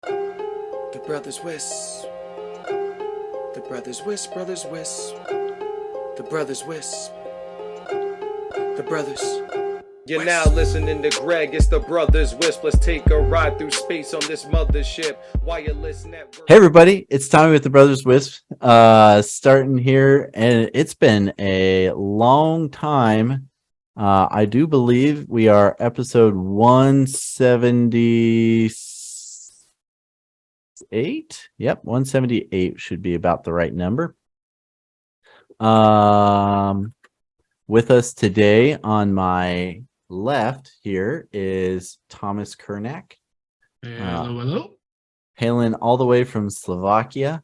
The brothers Wisp. The brothers Wisp, brothers Wisp. The brothers Wisp. The brothers. You're now listening to Greg, it's the Brothers Wisp. Let's take a ride through space on this mothership. Wireless network. Hey everybody, it's Tommy with the Brothers Wisp. Starting here, and it's been a long time. I do believe we are episode 178. Yep, 178 should be about the right number. With us today on my left here is Thomas Kirnak. Hello. Hailing all the way from Slovakia.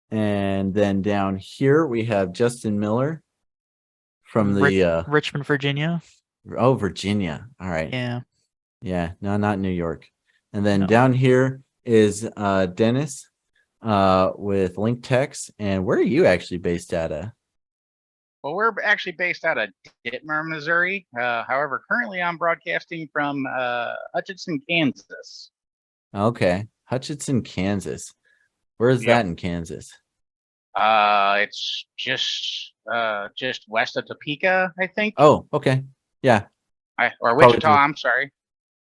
And then down here we have Justin Miller from the Richmond, Virginia. Oh, Virginia. All right. Yeah. No, not New York. And then No. down here is Dennis with LinkTechs. And where are you actually based out of? Well, we're actually based out of Ditmer, Missouri. However, currently I'm broadcasting from Hutchinson, Kansas. Okay. Hutchinson, Kansas. Where is that in Kansas? It's just west of Topeka, I think. Oh, okay. Yeah. Or Probably Wichita, true. I'm sorry.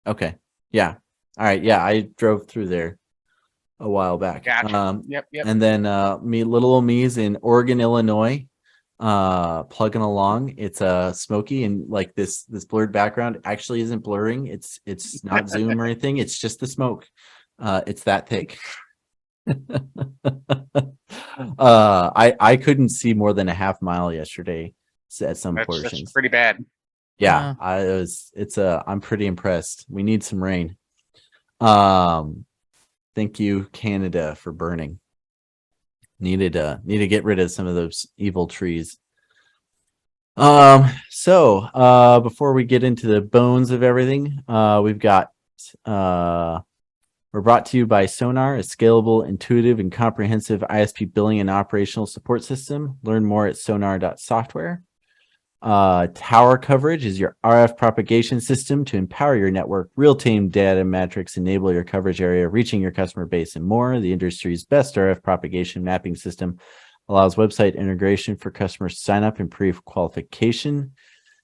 Okay. Yeah. All right. Yeah, I drove through there a while back. Gotcha. Yep. And then little old me's in Oregon, Illinois. Plugging along. It's smoky and like this blurred background actually isn't blurring. It's not Zoom or anything. It's just the smoke. It's that thick. I couldn't see more than a half mile yesterday at some portions. That's pretty bad. Yeah, I'm pretty impressed. We need some rain. Thank you, Canada, for burning. Need to get rid of some of those evil trees. So before we get into the bones of everything, we're brought to you by Sonar, a scalable, intuitive, and comprehensive ISP billing and operational support system. Learn more at Sonar.Software. Tower coverage is your RF propagation system to empower your network. Real-time data metrics enable your coverage area, reaching your customer base, and more. The industry's best RF propagation mapping system allows website integration for customers to sign up and pre-qualification.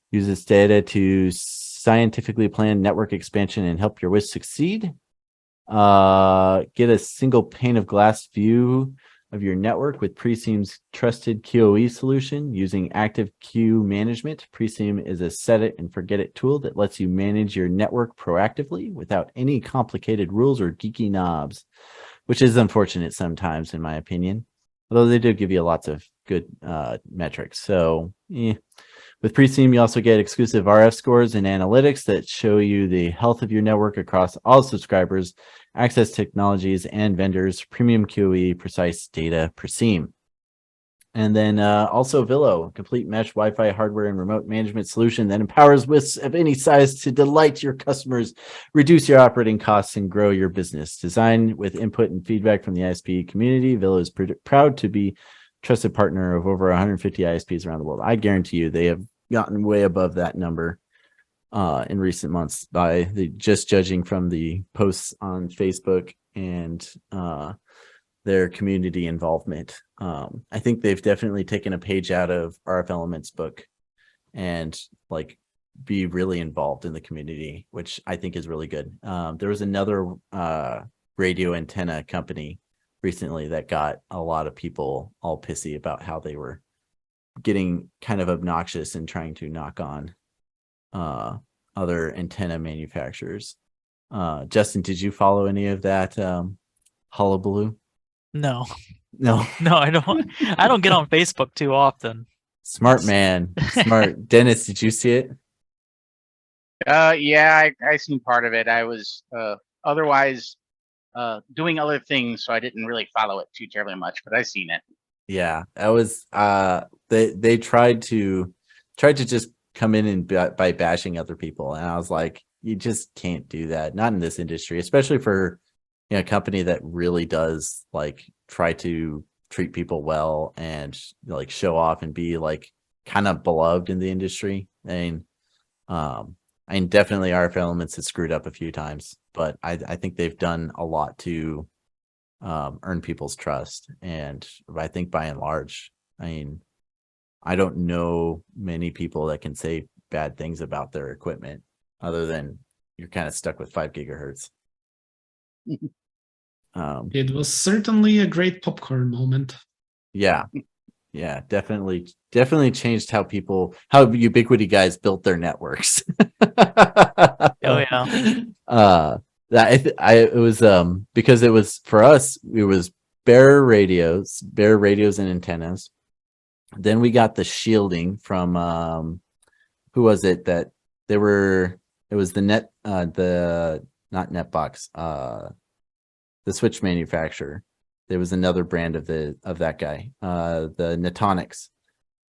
Uses data to scientifically plan network expansion and help your WISP succeed. Get a single pane of glass view of your network with Preseam's trusted QoE solution using active queue management. Preseam is a set it and forget it tool that lets you manage your network proactively without any complicated rules or geeky knobs, which is unfortunate sometimes, in my opinion. Although they do give you lots of good metrics. So with Preseam, you also get exclusive RF scores and analytics that show you the health of your network across all subscribers, access technologies, and vendors, premium QoE, precise data per seam. And then also Villo, complete mesh Wi-Fi hardware and remote management solution that empowers WISPs of any size to delight your customers, reduce your operating costs, and grow your business. Designed with input and feedback from the ISP community, Villo is proud to be trusted partner of over 150 ISPs around the world. I guarantee you they have gotten way above that number in recent months by just judging from the posts on Facebook and their community involvement. I think they've definitely taken a page out of RF Elements book and like be really involved in the community, which I think is really good. There was another radio antenna company recently that got a lot of people all pissy about how they were getting kind of obnoxious and trying to knock on other antenna manufacturers. Justin, did you follow any of that hullabaloo? No, I don't get on Facebook too often. Smart man. Smart. Dennis, did you see it? Yeah, I seen part of it. I was otherwise doing other things, so I didn't really follow it too terribly much, but I seen it. Yeah, that was they tried to just come in and by bashing other people, and I was like, you just can't do that, not in this industry, especially for a company that really does like try to treat people well and like show off and be like kind of beloved in the industry. I mean, definitely RF Elements has screwed up a few times, but I think they've done a lot to earn people's trust. And I think by and large, I mean, I don't know many people that can say bad things about their equipment other than you're kind of stuck with 5 gigahertz. It was certainly a great popcorn moment. Yeah. Yeah, definitely changed how Ubiquiti guys built their networks. Oh yeah. It was because it was for us, it was bare radios and antennas. Then we got the shielding from who was it that it was the not Netbox, the switch manufacturer. There was another brand of that guy, the Netonics.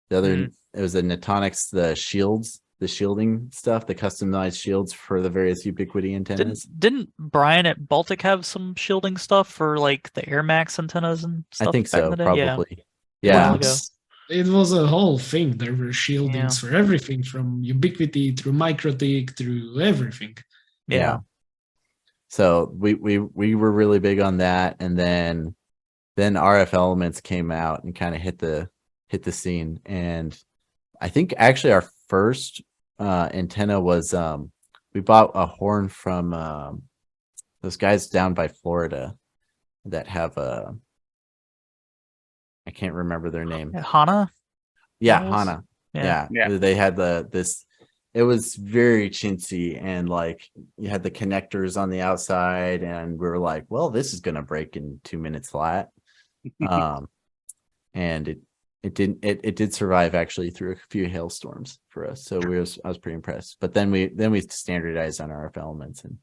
The other it was the Netonics, the shielding stuff, the customized shields for the various Ubiquiti antennas. Didn't Brian at Baltic have some shielding stuff for like the Air Max antennas and stuff? I think back in so, the day? probably. A while Yeah. ago. It was a whole thing. There were shieldings for everything, from Ubiquiti through MikroTik through everything. Yeah. So we were really big on that, and then RF Elements came out and kind of hit the scene. And I think actually our first antenna was we bought a horn from those guys down by Florida that have I can't remember their name. Hana? Yeah, Pannels? Hana. Yeah. Yeah. They had this. It was very chintzy, and like you had the connectors on the outside, and we were like, well, this is gonna break in 2 minutes flat. And it did survive actually through a few hailstorms for us. So I was pretty impressed. But then we standardized on RF Elements, and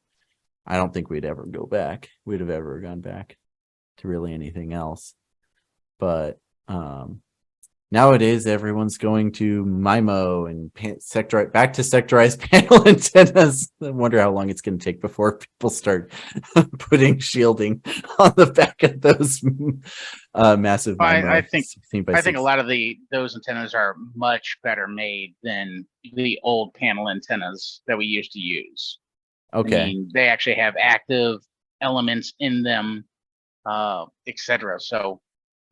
I don't think we'd ever go back. We'd have ever gone back to really anything else. But nowadays everyone's going to MIMO and back to sectorized panel antennas. I wonder how long it's going to take before people start putting shielding on the back of those massive MIMO. I think a lot of those antennas are much better made than the old panel antennas that we used to use. Okay. I mean, they actually have active elements in them, etc. So,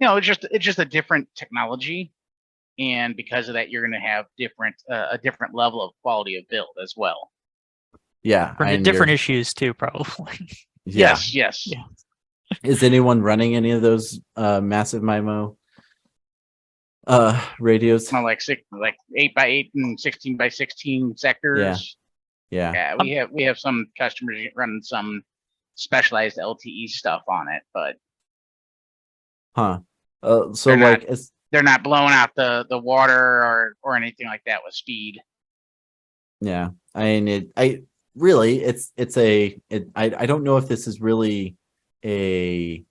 it's just a different technology, and because of that, you're going to have a different level of quality of build as well. Yeah, Different issues too, probably. Yeah. Yes. Yeah. Is anyone running any of those massive MIMO radios? Like 8x8 and 16x16 sectors. Yeah. Yeah, we have some customers running some specialized LTE stuff on it, but so they're not blowing out the water or anything like that with speed. Yeah, I mean, I don't know if this is really a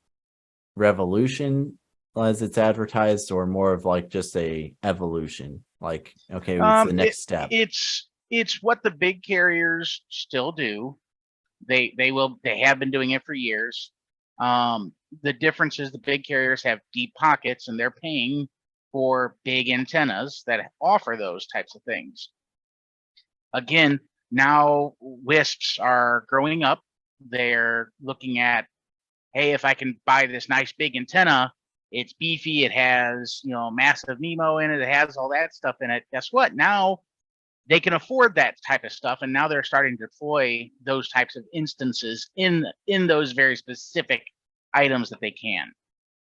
revolution as it's advertised, or more of like just a evolution. Like, okay, what's the next step? It's what the big carriers still do. They have been doing it for years. The difference is the big carriers have deep pockets, and they're paying for big antennas that offer those types of things. Again, now WISPs are growing up. They're looking at, hey, if I can buy this nice big antenna, it's beefy, it has massive MIMO in it, it has all that stuff in it. Guess what? Now they can afford that type of stuff, and now they're starting to deploy those types of instances in those very specific items that they can.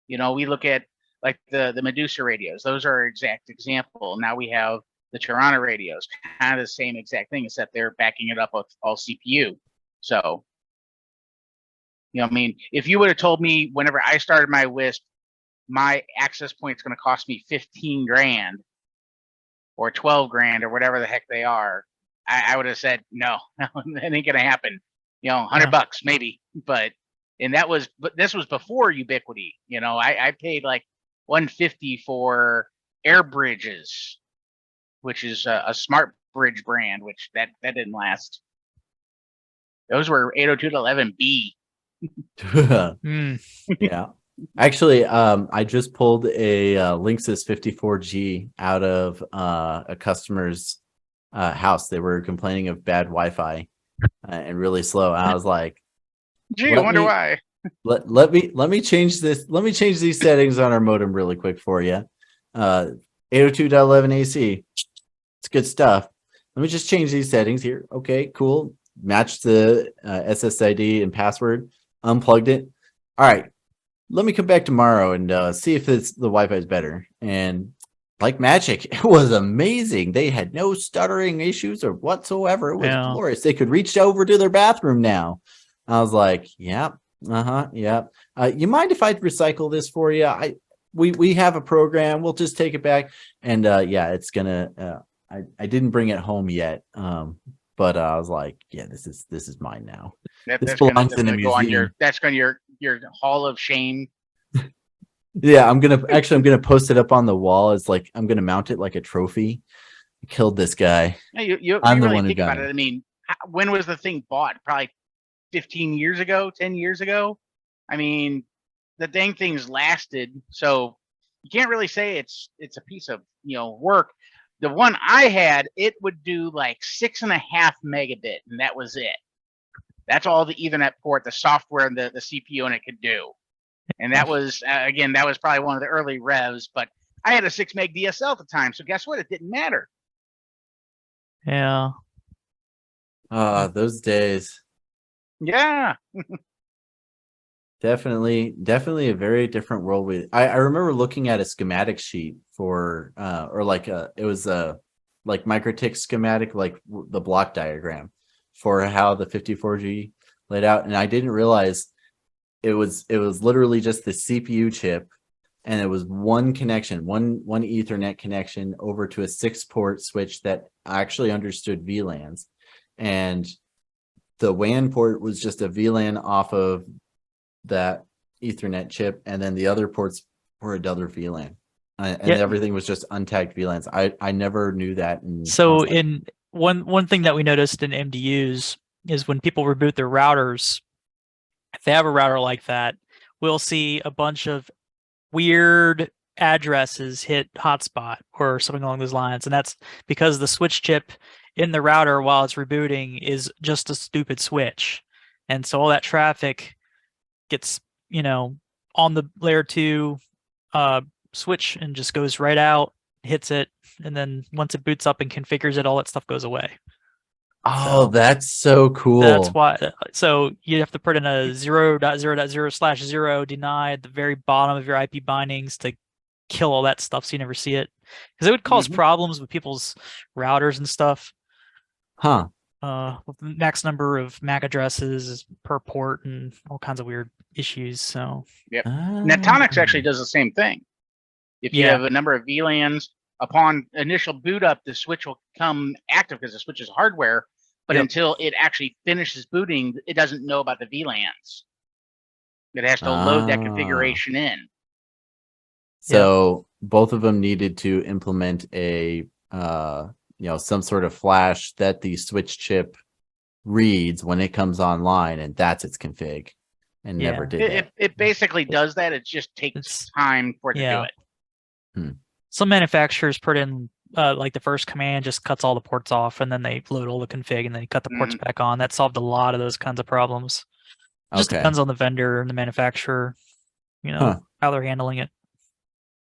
We look at like the Medusa radios; those are an exact example. Now we have the Tirana radios, kind of the same exact thing, except they're backing it up with all CPU. So, if you would have told me whenever I started my WISP, my access point is going to cost me 15 grand or 12 grand or whatever the heck they are, I would have said, no, that ain't going to happen. $100 maybe, but this was before Ubiquiti. I paid like $150 for Air Bridges, which is a smart bridge brand, which that didn't last. Those were 802.11b. Yeah. Actually, I just pulled a Linksys 54G out of a customer's house. They were complaining of bad Wi-Fi and really slow. And I was like, Gee, I wonder why. Let me change this. Let me change these settings on our modem really quick for you. 802.11 AC. It's good stuff. Let me just change these settings here. Okay, cool. Match the SSID and password. Unplugged it. All right. Let me come back tomorrow and see if the Wi-Fi is better. And like magic, it was amazing. They had no stuttering issues or whatsoever. It was glorious. They could reach over to their bathroom now. I was like, yeah, yeah. You mind if I recycle this for you? We have a program. We'll just take it back. And yeah, it's gonna. I didn't bring it home yet. But I was like, yeah, this is mine now. This belongs in the museum. That's going to your hall of shame. Yeah, I'm gonna post it up on the wall as like I'm gonna mount it like a trophy. I killed this guy. You I'm the really one who think got about it. I mean, when was the thing bought? Probably 15 years ago, 10 years ago. I mean, the dang thing's lasted, so you can't really say it's a piece of work. The one I had, it would do like 6.5 megabit, and that was it. That's all the Ethernet port, the software, and the CPU and it could do. And that was again, that was probably one of the early revs. But I had a 6 meg DSL at the time, so guess what? It didn't matter. Yeah. Those days. Yeah. Definitely a very different world. I remember looking at a schematic sheet for or like it was a like MikroTik schematic, like the block diagram for how the 54G laid out, and I didn't realize it was literally just the CPU chip, and it was one connection, one Ethernet connection over to a 6-port switch that actually understood VLANs, and the WAN port was just a VLAN off of that Ethernet chip, and then the other ports were another VLAN, and everything was just untagged VLANs. I never knew that. And so in one thing that we noticed in MDUs is when people reboot their routers, if they have a router like that, we'll see a bunch of weird addresses hit hotspot or something along those lines, and that's because the switch chip in the router while it's rebooting is just a stupid switch, and so all that traffic gets on the layer 2 switch and just goes right out, hits it, and then once it boots up and configures it, all that stuff goes away. Oh, that's so cool. That's why. So you have to put in a 0.0.0/0 deny at the very bottom of your IP bindings to kill all that stuff, so you never see it, because it would cause problems with people's routers and stuff. Huh. Max number of MAC addresses per port and all kinds of weird issues. So yep. Netronics actually does the same thing. If you have a number of VLANs, upon initial boot up, the switch will come active because the switch is hardware, but until it actually finishes booting, it doesn't know about the VLANs. It has to load that configuration in. So both of them needed to implement a some sort of flash that the switch chip reads when it comes online, and that's its config, and never did that. It basically does that. It just takes time for it to do it. Some manufacturers put in like the first command just cuts all the ports off, and then they load all the config, and then you cut the ports back on. That solved a lot of those kinds of problems. It just depends on the vendor and the manufacturer, how they're handling it.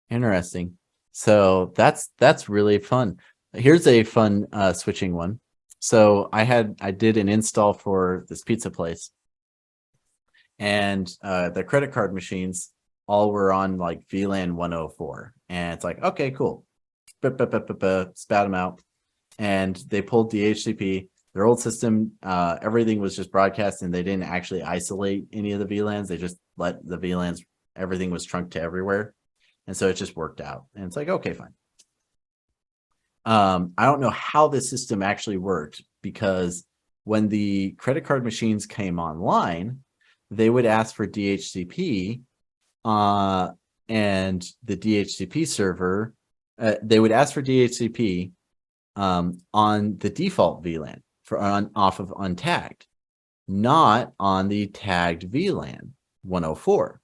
Interesting. So that's really fun. Here's a fun switching one. So I did an install for this pizza place, and the credit card machines all were on like VLAN 104, and it's like, okay, cool, spat them out, and they pulled DHCP. Their old system, everything was just broadcast, and they didn't actually isolate any of the VLANs. They just let the VLANs, everything was trunked to everywhere, and so it just worked out. And it's like, okay, fine. I don't know how the system actually worked, because when the credit card machines came online, they would ask for DHCP, and the DHCP server, they would ask for DHCP on the default VLAN off of untagged, not on the tagged VLAN 104.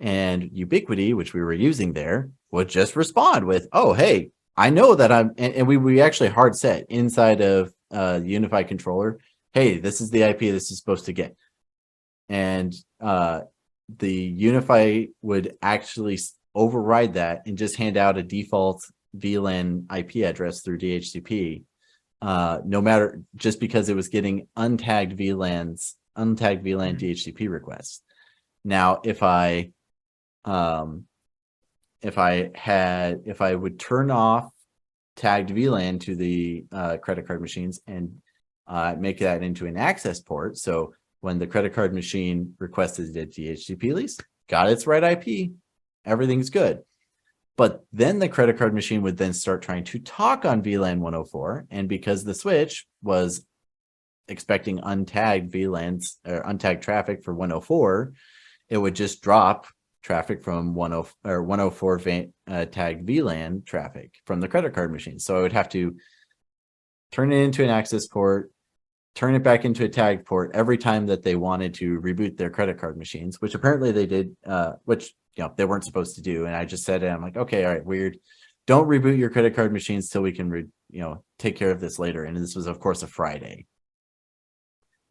And Ubiquiti, which we were using there, would just respond with, oh, hey, I know that and we actually hard set inside of the UNIFI controller, hey, this is the IP this is supposed to get. and the UNIFI would actually override that and just hand out a default VLAN IP address through DHCP, no matter, just because it was getting untagged VLAN DHCP requests. Now, if I would turn off tagged VLAN to the credit card machines and make that into an access port, so when the credit card machine requested a DHCP lease, got its right IP, everything's good. But then the credit card machine would then start trying to talk on VLAN 104, and because the switch was expecting untagged VLANs or untagged traffic for 104, it would just drop traffic from 104 tagged VLAN traffic from the credit card machine. So I would have to turn it into an access port, turn it back into a tagged port every time that they wanted to reboot their credit card machines, which apparently they did, which they weren't supposed to do. And I just said, I'm like, okay, all right, weird. Don't reboot your credit card machines till we can, take care of this later. And this was, of course, a Friday.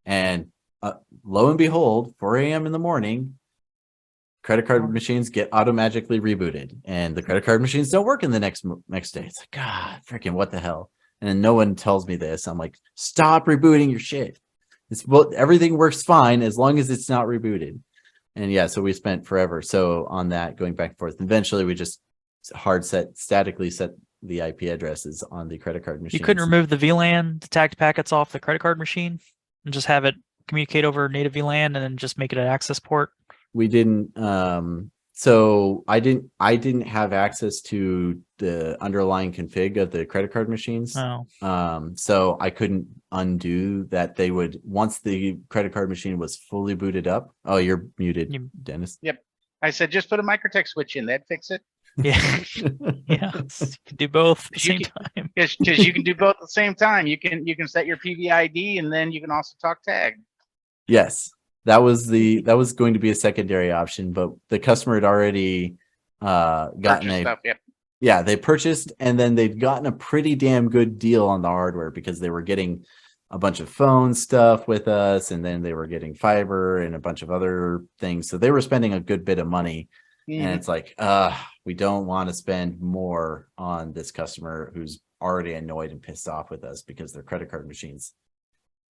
And lo and behold, 4 a.m. in the morning, credit card machines get automatically rebooted, and the credit card machines don't work in the next day. It's like, God, freaking what the hell? And then no one tells me this. I'm like, stop rebooting your shit. Everything works fine as long as it's not rebooted. And yeah, so we spent forever. So on that, going back and forth. Eventually, we just statically set the IP addresses on the credit card machine. You couldn't remove the VLAN, the tagged packets off the credit card machine, and just have it communicate over native VLAN, and then just make it an access port. We didn't. So I didn't have access to the underlying config of the credit card machines. Oh. So I couldn't undo that. They would, once the credit card machine was fully booted up. Oh, you're muted, Dennis. Yep. I said, just put a microtech switch in. That'd fix it. Yeah. Yeah. You can do both at the same time. Because you can do both at the same time. You can set your PVID, and then you can also talk tag. Yes. That was going to be a secondary option, but the customer had already gotten they purchased, and then they'd gotten a pretty damn good deal on the hardware because they were getting a bunch of phone stuff with us, and then they were getting fiber and a bunch of other things. So they were spending a good bit of money. And it's like, we don't want to spend more on this customer who's already annoyed and pissed off with us because their credit card machines,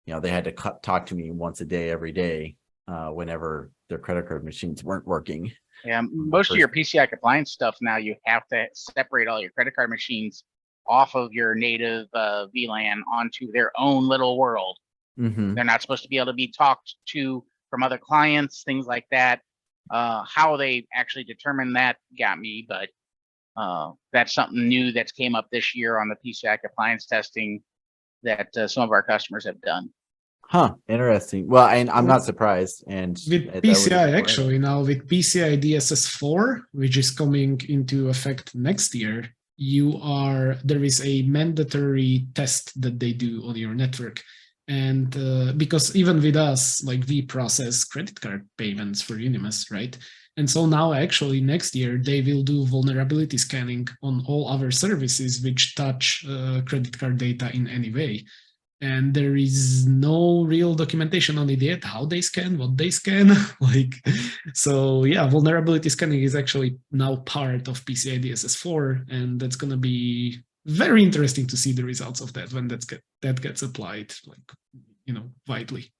they had to talk to me once a day, every day, whenever their credit card machines weren't working. Yeah, most of your PCI compliance stuff now, you have to separate all your credit card machines off of your native VLAN onto their own little world. Mm-hmm. They're not supposed to be able to be talked to from other clients, things like that. How they actually determine that got me, but that's something new that's came up this year on the PCI compliance testing that some of our customers have done. Huh, interesting. Well, I'm not surprised. And with PCI, actually, now with PCI DSS4, which is coming into effect next year, there is a mandatory test that they do on your network. And because even with us, like, we process credit card payments for Unimas, right? And so now actually next year, they will do vulnerability scanning on all other services which touch credit card data in any way. And there is no real documentation on it yet, how they scan, what they scan. So yeah, vulnerability scanning is actually now part of PCI DSS4, and that's going to be very interesting to see the results of that when that gets applied, widely.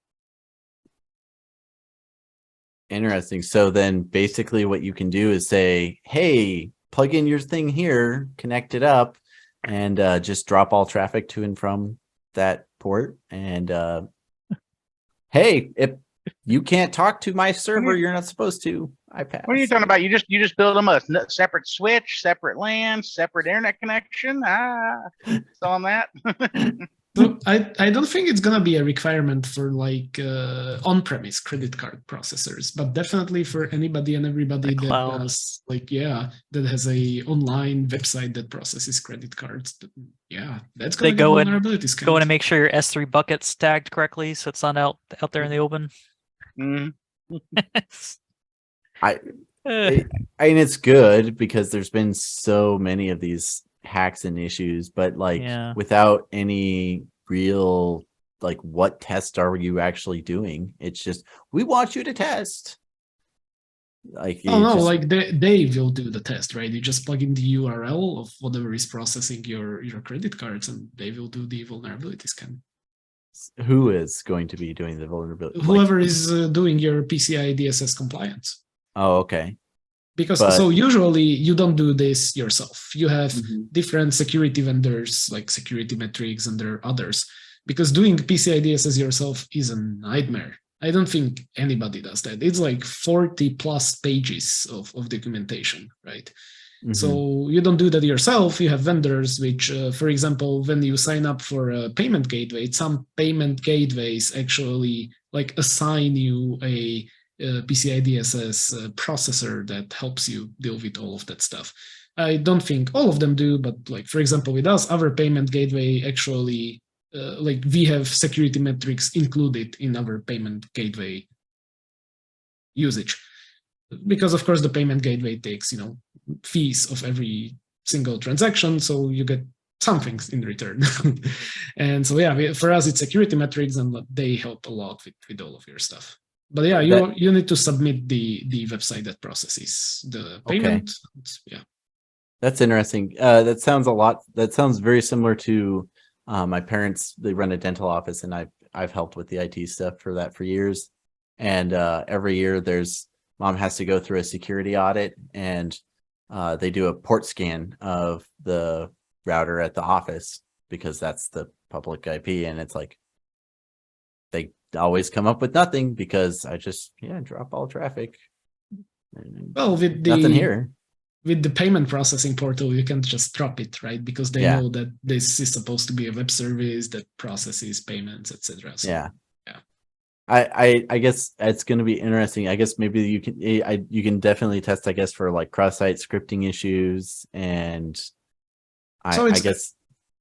Interesting. So then basically what you can do is say, hey, plug in your thing here, connect it up, and just drop all traffic to and from that port. And hey, if you can't talk to my server, you're not supposed to. I pass. What are you talking about? You just build them a separate switch, separate LAN, separate internet connection. So on that. So I don't think it's gonna be a requirement for on-premise credit card processors, but definitely for anybody and everybody that does that has a online website that processes credit cards. Yeah, that's gonna be vulnerability scan. Go in and make sure your S3 bucket's tagged correctly, so it's not out there in the open. I mean, it's good because there's been so many of these hacks and issues, but without any real like what test are you actually doing? It's just, we want you to test. Like, Oh no, just, like they will do the test, right? You just plug in the URL of whatever is processing your credit cards, and they will do the vulnerability scan. who is going to be doing the vulnerability? Whoever is doing your PCI DSS compliance. Oh, okay. Because But- so usually you don't do this yourself. You have Mhm. different security vendors like Security Metrics and there are others. Because doing PCI DSS yourself is a nightmare. I don't think anybody does that. It's like 40 plus pages of documentation, right? Mhm. So you don't do that yourself. You have vendors which, for example, when you sign up for a payment gateway, some payment gateways actually like assign you a PCI DSS processor that helps you deal with all of that stuff. I don't think all of them do, but like, for example, with us, our payment gateway actually, like we have security metrics included in our payment gateway usage. Because of course the payment gateway takes, fees of every single transaction, so you get some things in return. And so yeah, for us it's security metrics, and they help a lot with all of your stuff. But yeah, you need to submit the website that processes the payment. Yeah, that's interesting. That sounds a lot. That sounds very similar to my parents. They run a dental office, and I've helped with the IT stuff for that for years. And every year, mom has to go through a security audit, and they do a port scan of the router at the office because that's the public IP, and it's like they always come up with nothing because I just drop all traffic. Well, with nothing here. With the payment processing portal, you can just drop it, right? Because they know that this is supposed to be a web service that processes payments, etc. So, yeah. I guess it's going to be interesting. I guess maybe you can definitely test, I guess, for like cross-site scripting issues, and I guess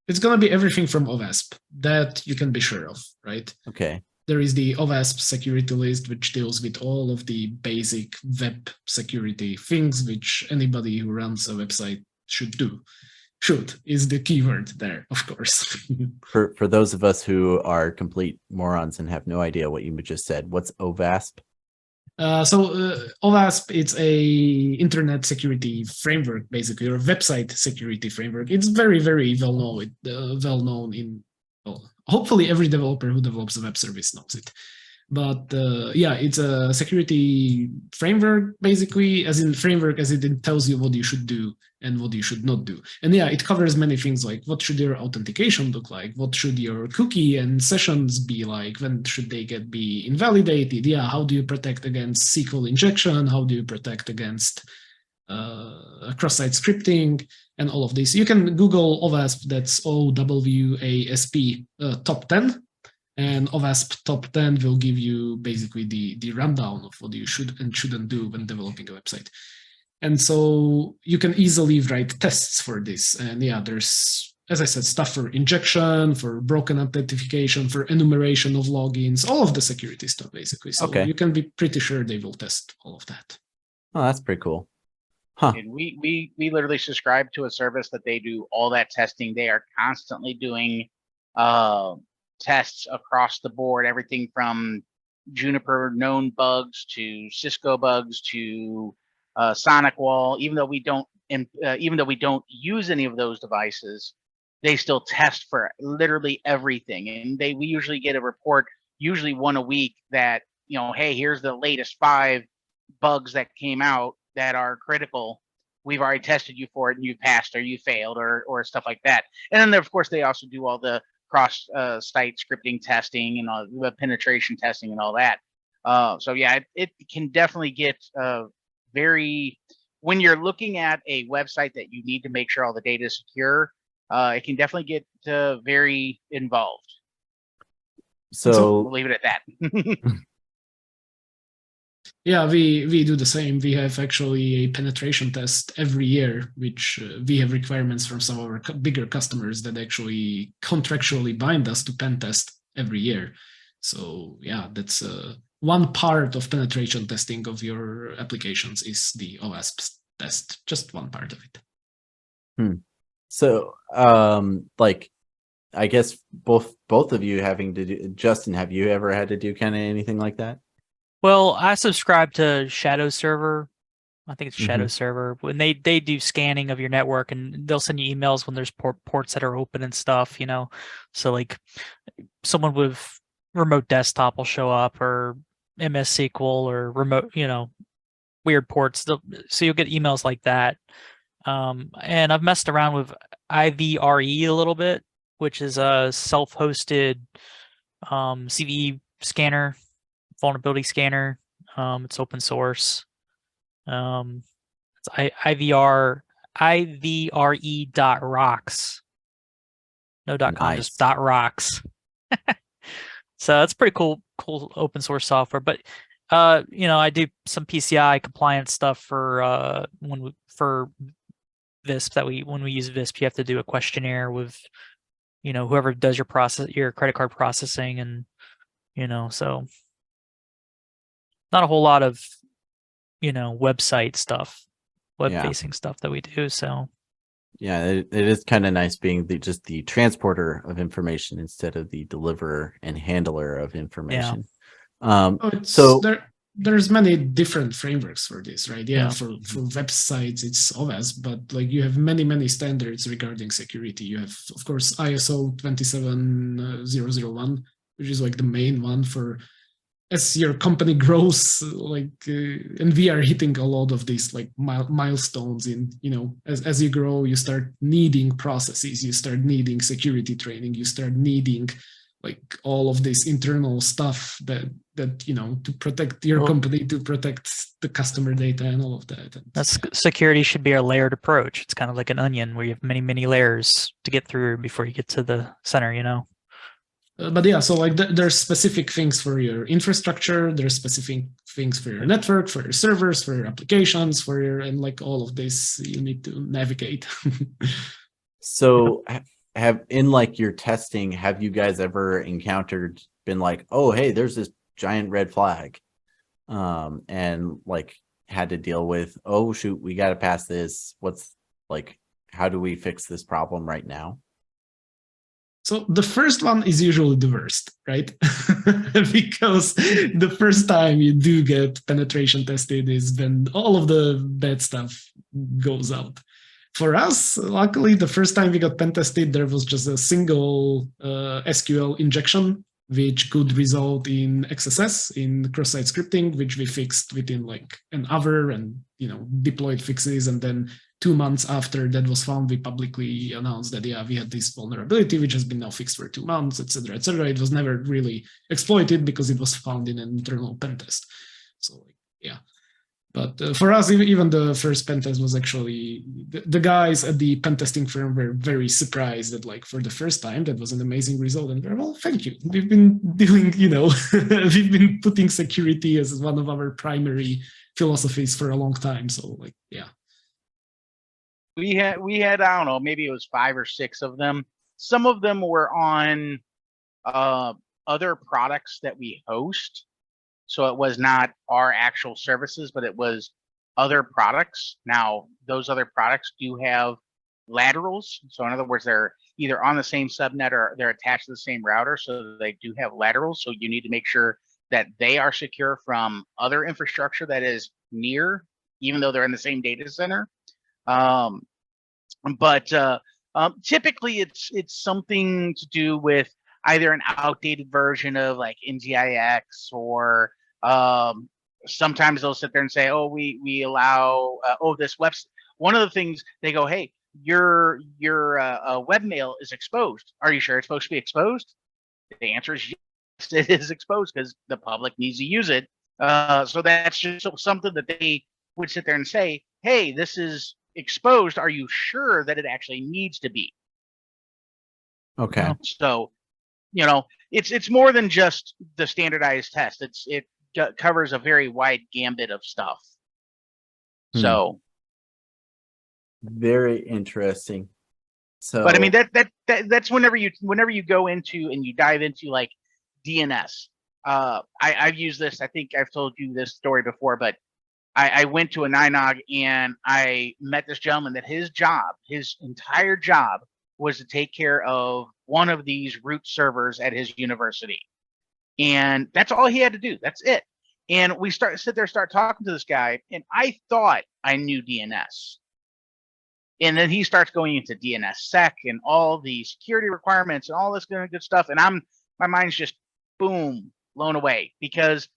it's going to be everything from OWASP that you can be sure of, right? Okay. There is the OWASP security list, which deals with all of the basic web security things, which anybody who runs a website should do. Should is the keyword there, of course. For those of us who are complete morons and have no idea what you just said, what's OWASP? OWASP, it's a internet security framework, basically, or a website security framework. It's very, very well known in, well, hopefully every developer who develops a web service knows it. But yeah, it's a security framework, basically, as in framework, as it tells you what you should do and what you should not do. And yeah, it covers many things like what should your authentication look like? What should your cookie and sessions be like? When should they be invalidated? Yeah, how do you protect against SQL injection? How do you protect against cross-site scripting and all of this? You can Google OWASP, that's OWASP top 10. And OWASP top 10 will give you basically the rundown of what you should and shouldn't do when developing a website. And so you can easily write tests for this. And yeah, there's, as I said, stuff for injection, for broken authentication, for enumeration of logins, all of the security stuff, basically. So you can be pretty sure they will test all of that. Oh, that's pretty cool. Huh. And we literally subscribe to a service that they do all that testing. They are constantly doing tests across the board, everything from Juniper known bugs to Cisco bugs to SonicWall. Even though we don't use any of those devices, they still test for literally everything. And we usually get a report, usually one a week, that hey, here's the latest 5 bugs that came out that are critical. We've already tested you for it, and you passed or you failed or stuff like that. And then of course they also do all the cross-site scripting testing and all the penetration testing and all that. So yeah, it can definitely get very, when you're looking at a website that you need to make sure all the data is secure, it can definitely get very involved. So we'll leave it at that. Yeah, we do the same. We have actually a penetration test every year, which we have requirements from some of our bigger customers that actually contractually bind us to pen test every year. So yeah, that's one part of penetration testing of your applications is the OWASP test, just one part of it. So like I guess both of you having to do, Justin, have you ever had to do kind of anything like that? Well, I subscribe to Shadow Server. I think it's Shadow Mhm. Server. When they do scanning of your network, and they'll send you emails when there's ports that are open and stuff, you know. So like someone with remote desktop will show up, or MS SQL, or remote, you know, weird ports. So you'll get emails like that. And I've messed around with IVRE a little bit, which is a self-hosted CVE scanner, vulnerability scanner. It's open source. It's IVRE.rocks. No .com, just Nice. .rocks. So that's pretty cool open source software. But you know, I do some PCI compliance stuff for for WISP when we use WISP, you have to do a questionnaire with, you know, whoever does your credit card processing, and you know, so not a whole lot of, you know, website stuff, web Yeah. facing stuff that we do. So Yeah, it is kind of nice being just the transporter of information instead of the deliverer and handler of information. So There's many different frameworks for this, right? Yeah, yeah. for websites it's OWASP, but like you have many standards regarding security. You have, of course, ISO 27001, which is like the main one for as your company grows, and we are hitting a lot of these like milestones in, you know, as you grow, you start needing processes, you start needing security training, you start needing like all of this internal stuff that you know, to protect your company, to protect the customer data and all of that. And security should be a layered approach. It's kind of like an onion where you have many layers to get through before you get to the center, you know. But yeah, so like there's specific things for your infrastructure, there's specific things for your network, for your servers, for your applications, for your, and like all of this you need to navigate. So have in like your testing, have you guys ever been like, oh, hey, there's this giant red flag, and like had to deal with, oh shoot, we got to pass this. What's like, how do we fix this problem right now? So the first one is usually the worst, right? Because the first time you do get penetration tested is when all of the bad stuff goes out. For us, luckily, the first time we got pen tested, there was just a single SQL injection, which could result in XSS, in cross-site scripting, which we fixed within like an hour, and, you know, deployed fixes. And then 2 months after that was found, we publicly announced that, yeah, we had this vulnerability, which has been now fixed for 2 months, etc., etc. It was never really exploited because it was found in an internal pen test. So, yeah. But for us, even the first pen test was actually, the guys at the pen testing firm were very surprised that, like, for the first time, that was an amazing result. And they're, well, thank you. We've been doing, you know, we've been putting security as one of our primary philosophies for a long time. So, like, yeah. We had I don't know, maybe it was 5 or 6 of them. Some of them were on other products that we host. So it was not our actual services, but it was other products. Now, those other products do have laterals. So in other words, they're either on the same subnet or they're attached to the same router. So they do have laterals. So you need to make sure that they are secure from other infrastructure that is near, even though they're in the same data center. But typically it's something to do with either an outdated version of like NGIX, or sometimes they'll sit there and say, oh, we allow this website. One of the things they go, hey, your webmail is exposed. Are you sure it's supposed to be exposed? The answer is yes, it is exposed because the public needs to use it. So that's just something that they would sit there and say, hey, this is exposed. Are you sure that it actually needs to be? Okay. So, you know, it's more than just the standardized test. It covers a very wide gambit of stuff. So very interesting. So, but I mean that's whenever you go into and you dive into like DNS. I've used this. I think I've told you this story before, but I went to a NINOG and I met this gentleman that his entire job was to take care of one of these root servers at his university. And that's all he had to do. That's it. And we start talking to this guy, and I thought I knew DNS. And then he starts going into DNSSEC and all the security requirements and all this kind of good stuff. And my mind's just boom, blown away, because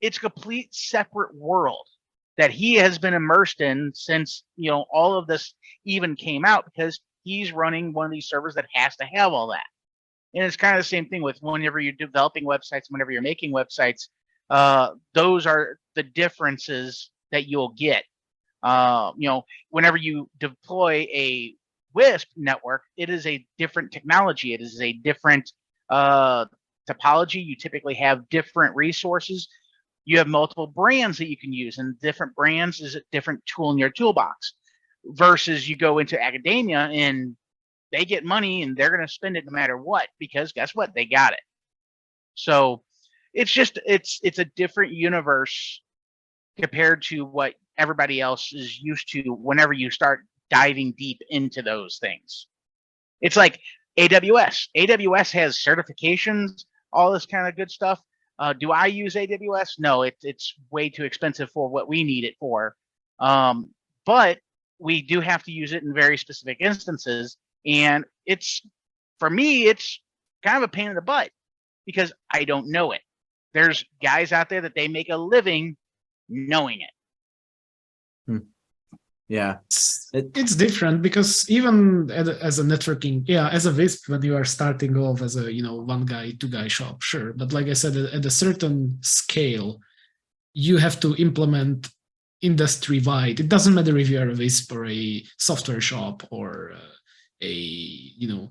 it's a complete separate world that he has been immersed in since, you know, all of this even came out, because he's running one of these servers that has to have all that. And it's kind of the same thing with whenever you're developing websites, whenever you're making websites, those are the differences that you'll get. You know, whenever you deploy a WISP network, it is a different technology. It is a different topology. You typically have different resources. You have multiple brands that you can use, and different brands is a different tool in your toolbox. Versus you go into academia and they get money and they're going to spend it no matter what, because guess what? They got it. So it's just, it's a different universe compared to what everybody else is used to whenever you start diving deep into those things. It's like AWS. AWS has certifications, all this kind of good stuff. Do I use AWS? No, it's way too expensive for what we need it for. But we do have to use it in very specific instances. And it's, for me, it's kind of a pain in the butt because I don't know it. There's guys out there that they make a living knowing it. Yeah, it's different, because even as a networking, as a WISP, when you are starting off as a, you know, one guy, two guy shop, sure. But like I said, at a certain scale, you have to implement industry wide. It doesn't matter if you are a WISP or a software shop or a, you know,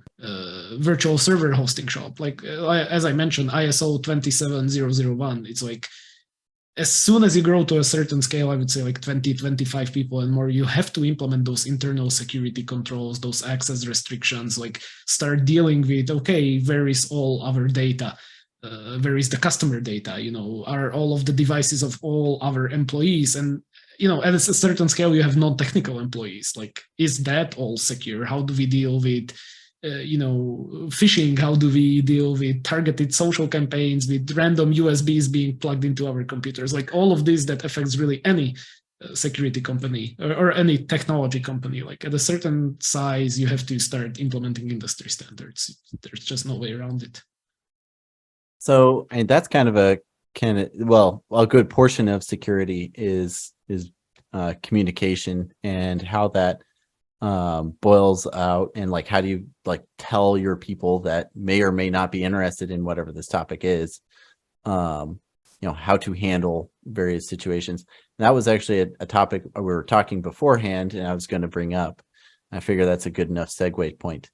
virtual server hosting shop. Like as I mentioned, ISO 27001. It's like, as soon as you grow to a certain scale, I would say like 20, 25 people and more, you have to implement those internal security controls, those access restrictions, like start dealing with, okay, where is all our data? Where is the customer data? You know, are all of the devices of all our employees? And, you know, at a certain scale, you have non-technical employees. Like, is that all secure? How do we deal with you know, phishing? How do we deal with targeted social campaigns, with random USBs being plugged into our computers? Like all of this that affects really any security company or any technology company. Like at a certain size, you have to start implementing industry standards. There's just no way around it. So, and that's kind of a good portion of security is communication, and how that boils out, and like how do you like tell your people that may or may not be interested in whatever this topic is, you know, how to handle various situations. And that was actually a topic we were talking beforehand, and I was going to bring up. I figure that's a good enough segue point.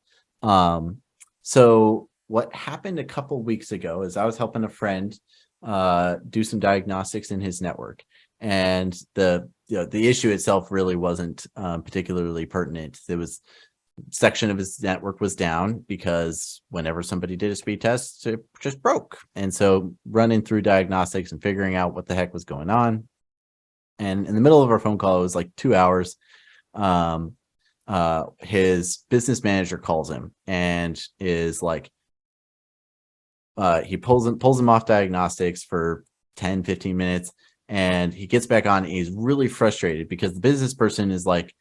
So what happened a couple weeks ago is I was helping a friend do some diagnostics in his network, and the issue itself really wasn't particularly pertinent. There was a section of his network was down because whenever somebody did a speed test, it just broke. And so running through diagnostics and figuring out what the heck was going on. And in the middle of our phone call, it was like 2 hours. His business manager calls him and is like, he pulls him off diagnostics for 10, 15 minutes. And he gets back on and he's really frustrated because the business person is like,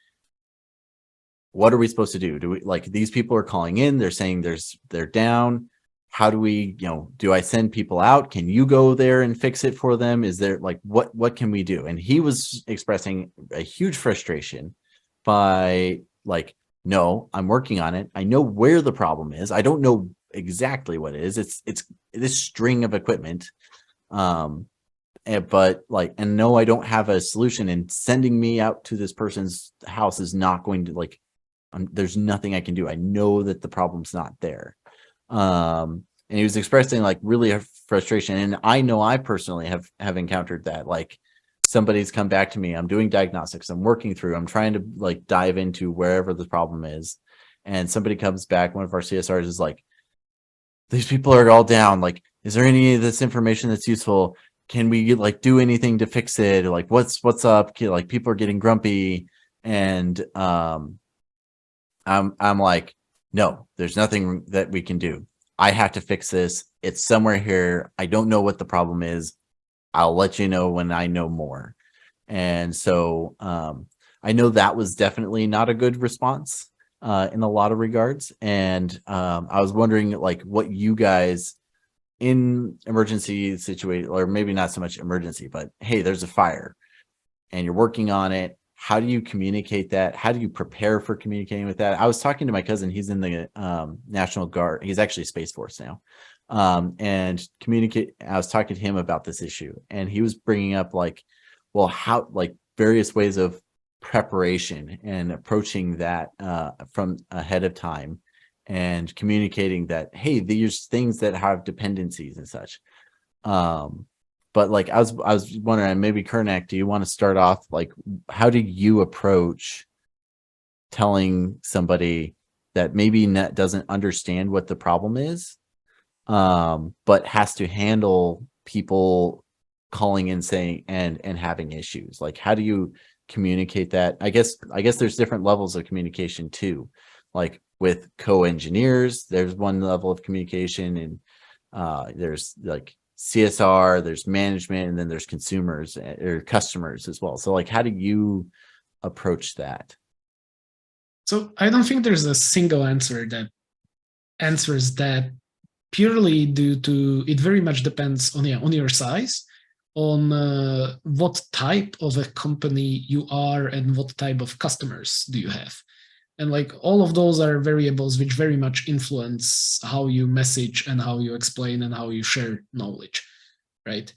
what are we supposed to do? Do we, like, these people are calling in, they're saying they're down. How do we, you know, do I send people out? Can you go there and fix it for them? Is there like, what can we do? And he was expressing a huge frustration by like, no, I'm working on it. I know where the problem is. I don't know exactly what it is. It's this string of equipment. But like, and no, I don't have a solution, and sending me out to this person's house is not going to like, there's nothing I can do. I know that the problem's not there. And he was expressing like really a frustration. And I know I personally have encountered that. Like somebody's come back to me, I'm doing diagnostics, I'm working through, I'm trying to like dive into wherever the problem is. And somebody comes back, one of our CSRs is like, these people are all down. Like, is there any of this information that's useful? Can we like do anything to fix it? Like what's up? Like people are getting grumpy. And I'm like, no, there's nothing that we can do. I have to fix this. It's somewhere here. I don't know what the problem is. I'll let you know when I know more. And so I know that was definitely not a good response in a lot of regards. And I was wondering, like, what you guys in emergency situation, or maybe not so much emergency, but hey, there's a fire and you're working on it. How do you communicate that? How do you prepare for communicating with that? I was talking to my cousin. He's in the National Guard. He's actually Space Force now. And I was talking to him about this issue, and he was bringing up like, well, how, like, various ways of preparation and approaching that from ahead of time, and communicating that, hey, these things that have dependencies and such. But like, I was wondering, maybe Kirnak, do you want to start off, like, how do you approach telling somebody that maybe doesn't understand what the problem is, but has to handle people calling and saying and having issues? Like, how do you communicate that? I guess there's different levels of communication too. Like with co-engineers, there's one level of communication, and there's like CSR, there's management, and then there's consumers or customers as well. So like, how do you approach that? So I don't think there's a single answer that answers that, purely due to it very much depends on your size, on what type of a company you are and what type of customers do you have. And like, all of those are variables which very much influence how you message and how you explain and how you share knowledge, right?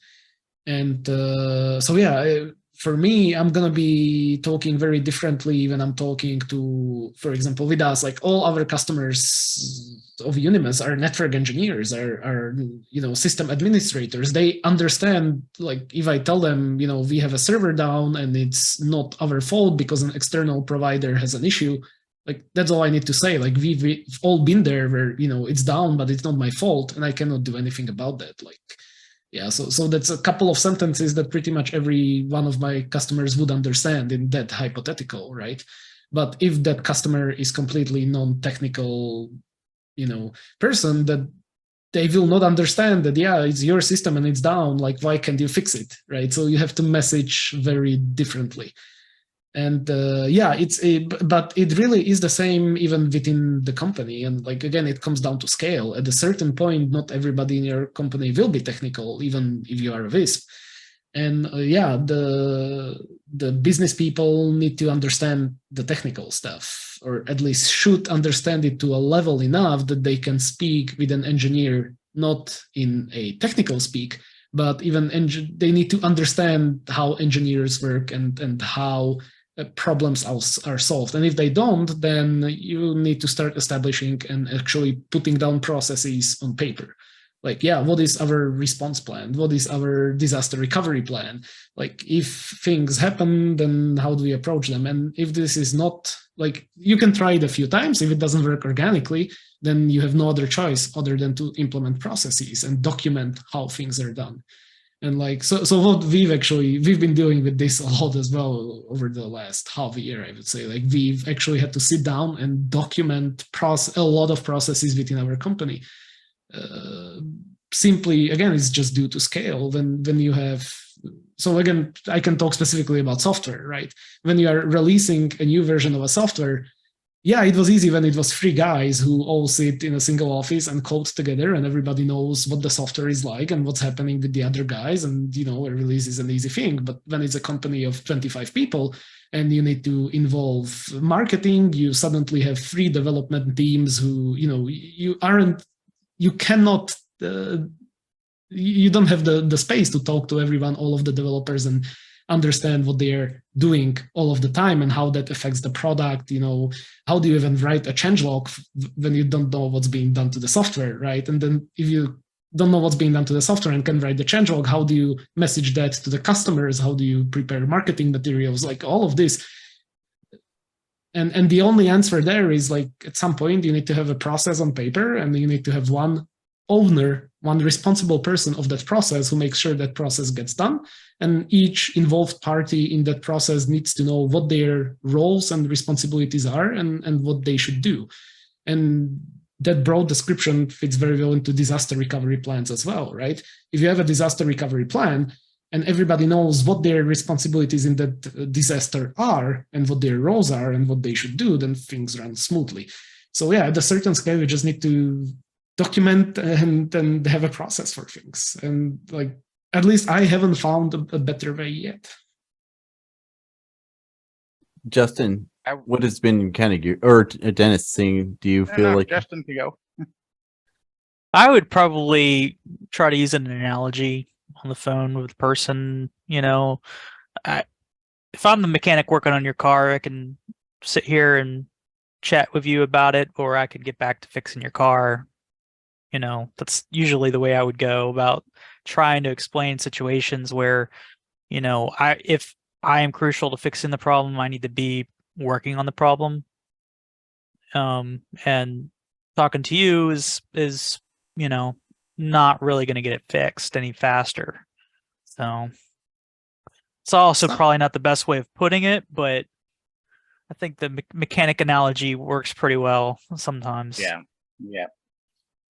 And so yeah, for me, I'm gonna be talking very differently when I'm talking to, for example, with us, like all our customers of Unimas are network engineers, are system administrators. They understand, like, if I tell them, we have a server down and it's not our fault because an external provider has an issue, like, that's all I need to say. Like, we've all been there where, it's down, but it's not my fault and I cannot do anything about that. Like, yeah, so that's a couple of sentences that pretty much every one of my customers would understand in that hypothetical, right? But if that customer is completely non-technical, person, that they will not understand that, yeah, it's your system and it's down, like, why can't you fix it, right? So you have to message very differently. And but it really is the same even within the company. And like, again, it comes down to scale. At a certain point, not everybody in your company will be technical, even if you are a WISP. And the business people need to understand the technical stuff, or at least should understand it to a level enough that they can speak with an engineer, not in a technical speak, but even they need to understand how engineers work and how problems are solved. And if they don't, then you need to start establishing and actually putting down processes on paper. Like, yeah, what is our response plan? What is our disaster recovery plan? Like, if things happen, then how do we approach them? And if this is not, like, you can try it a few times. If it doesn't work organically, then you have no other choice other than to implement processes and document how things are done. And like, so what we've been doing with this a lot as well over the last half a year, I would say. Like, we've actually had to sit down and document a lot of processes within our company. Simply, again, it's just due to scale. When you have, so again, I can talk specifically about software, right? When you are releasing a new version of a software, yeah, it was easy when it was 3 guys who all sit in a single office and code together, and everybody knows what the software is like and what's happening with the other guys, and a release is an easy thing. But when it's a company of 25 people and you need to involve marketing, you suddenly have 3 development teams who, you cannot, you don't have the space to talk to everyone, all of the developers, and understand what they're doing all of the time and how that affects the product. How do you even write a changelog when you don't know what's being done to the software, right? And then if you don't know what's being done to the software and can write the changelog, how do you message that to the customers? How do you prepare marketing materials? Like, all of this. And the only answer there is, like, at some point you need to have a process on paper, and you need to have one owner, one responsible person of that process who makes sure that process gets done. And each involved party in that process needs to know what their roles and responsibilities are and what they should do. And that broad description fits very well into disaster recovery plans as well, right? If you have a disaster recovery plan and everybody knows what their responsibilities in that disaster are and what their roles are and what they should do, then things run smoothly. So yeah, at a certain scale, we just need to document and have a process for things. And like, at least I haven't found a better way yet. Justin, what has been kind of your, or Dennis saying, do you feel like Justin to go? I would probably try to use an analogy on the phone with the person. You know, if I'm the mechanic working on your car, I can sit here and chat with you about it, or I could get back to fixing your car. You know, that's usually the way I would go about trying to explain situations where, you know, if I am crucial to fixing the problem, I need to be working on the problem. And talking to you is, you know, not really going to get it fixed any faster. So it's also probably not the best way of putting it, but I think the mechanic analogy works pretty well sometimes. Yeah.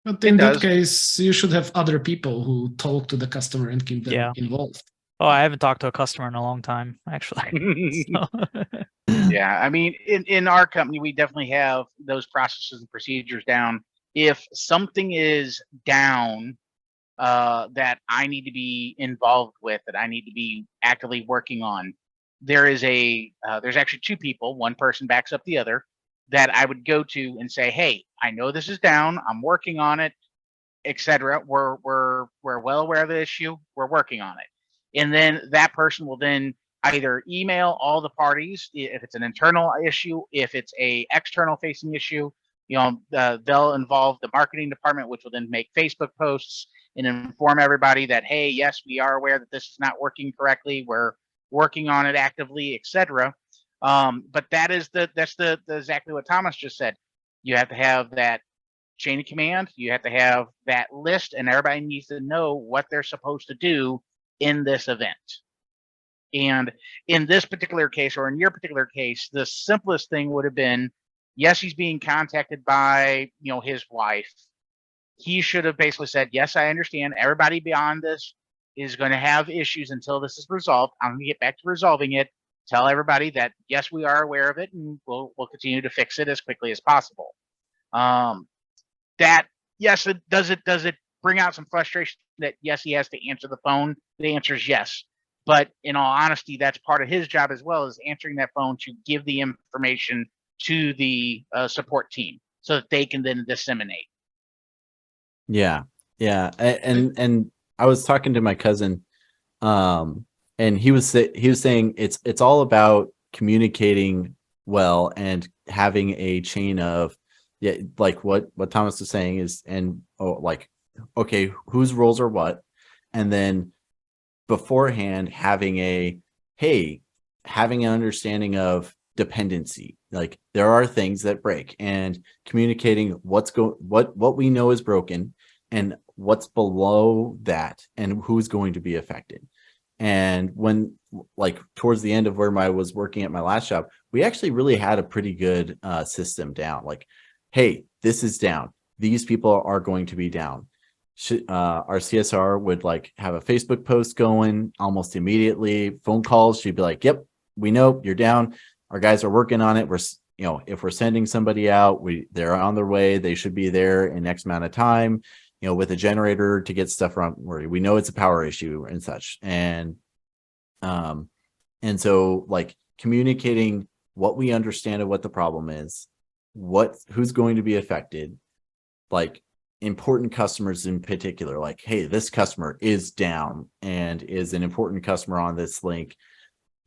But in that case, you should have other people who talk to the customer and keep them involved. Oh, I haven't talked to a customer in a long time, actually. Yeah, I mean, in our company, we definitely have those processes and procedures down. If something is down that I need to be involved with, that I need to be actively working on, there's actually two people, one person backs up the other, that I would go to and say, hey, I know this is down, I'm working on it, etc. We're well aware of the issue, we're working on it. And then that person will then either email all the parties if it's an internal issue, if it's a external facing issue, you know, they'll involve the marketing department, which will then make Facebook posts and inform everybody that, hey, yes, we are aware that this is not working correctly, we're working on it actively, etc. But that's exactly what Thomas just said. You have to have that chain of command, you have to have that list, and everybody needs to know what they're supposed to do in this event. And in this particular case, or in your particular case, the simplest thing would have been, yes, he's being contacted by, you know, his wife. He should have basically said, yes, I understand. Everybody beyond this is going to have issues until this is resolved. I'm going to get back to resolving it. Tell everybody that, yes, we are aware of it, and we'll continue to fix it as quickly as possible. That, yes, does it bring out some frustration that, yes, he has to answer the phone? The answer is yes. But in all honesty, that's part of his job as well, is answering that phone to give the information to the support team so that they can then disseminate. Yeah. And I was talking to my cousin, and he was saying it's all about communicating well and having a chain of, yeah, like what Thomas was saying is, and like, okay, whose roles are what, and then beforehand having an understanding of dependency. Like, there are things that break, and communicating what we know is broken and what's below that and who's going to be affected. And when, like, towards the end of where I was working at my last job, we actually really had a pretty good system down. Like, hey, this is down, these people are going to be down. Our CSR would like have a Facebook post going almost immediately, phone calls, she'd be like, yep, we know you're down, our guys are working on it, we're, you know, if we're sending somebody out, they're on their way, they should be there in X amount of time, you know, with a generator to get stuff run, where we know it's a power issue and such. And so, like, communicating what we understand of what the problem is, who's going to be affected, like important customers in particular, like, hey, this customer is down and is an important customer on this link,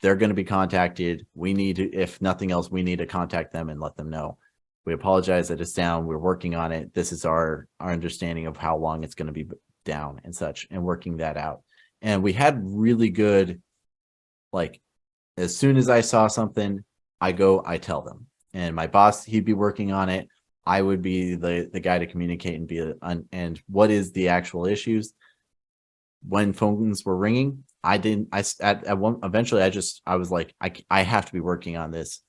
they're going to be contacted, we need to, if nothing else, we need to contact them and let them know, we apologize that it's down, we're working on it, this is our understanding of how long it's going to be down and such, and working that out. And we had really good, like, as soon as I saw something, I tell them, and my boss, he'd be working on it, I would be the guy to communicate and be and what is the actual issues. When phones were ringing, eventually I was like, I have to be working on this.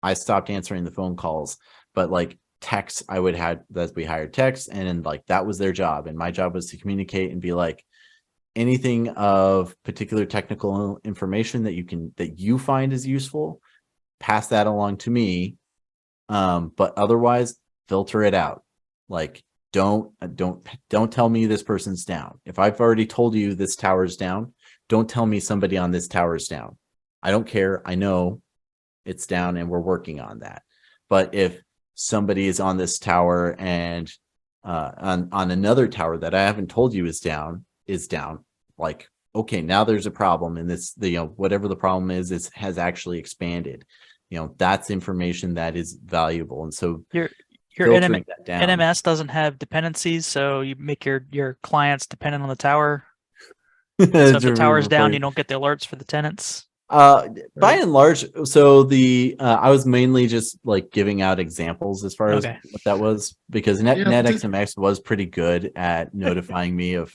I stopped answering the phone calls, but like techs I would have that we hired techs, and then like that was their job, and my job was to communicate and be like, anything of particular technical information that you find is useful, pass that along to me. But otherwise, filter it out. Like, don't tell me this person's down. If I've already told you this tower's down, don't tell me somebody on this tower's down. I don't care. I know it's down and we're working on that. But if somebody is on this tower and on another tower that I haven't told you is down, like, okay, now there's a problem, and this, whatever the problem is has actually expanded. That's information that is valuable. And so Your filtering that down. NMS doesn't have dependencies, so you make your clients dependent on the tower. So if the tower's down, you don't get the alerts for the tenants. By and large, so I was mainly just like giving out examples as far as what that was, because NetXMX was pretty good at notifying me of,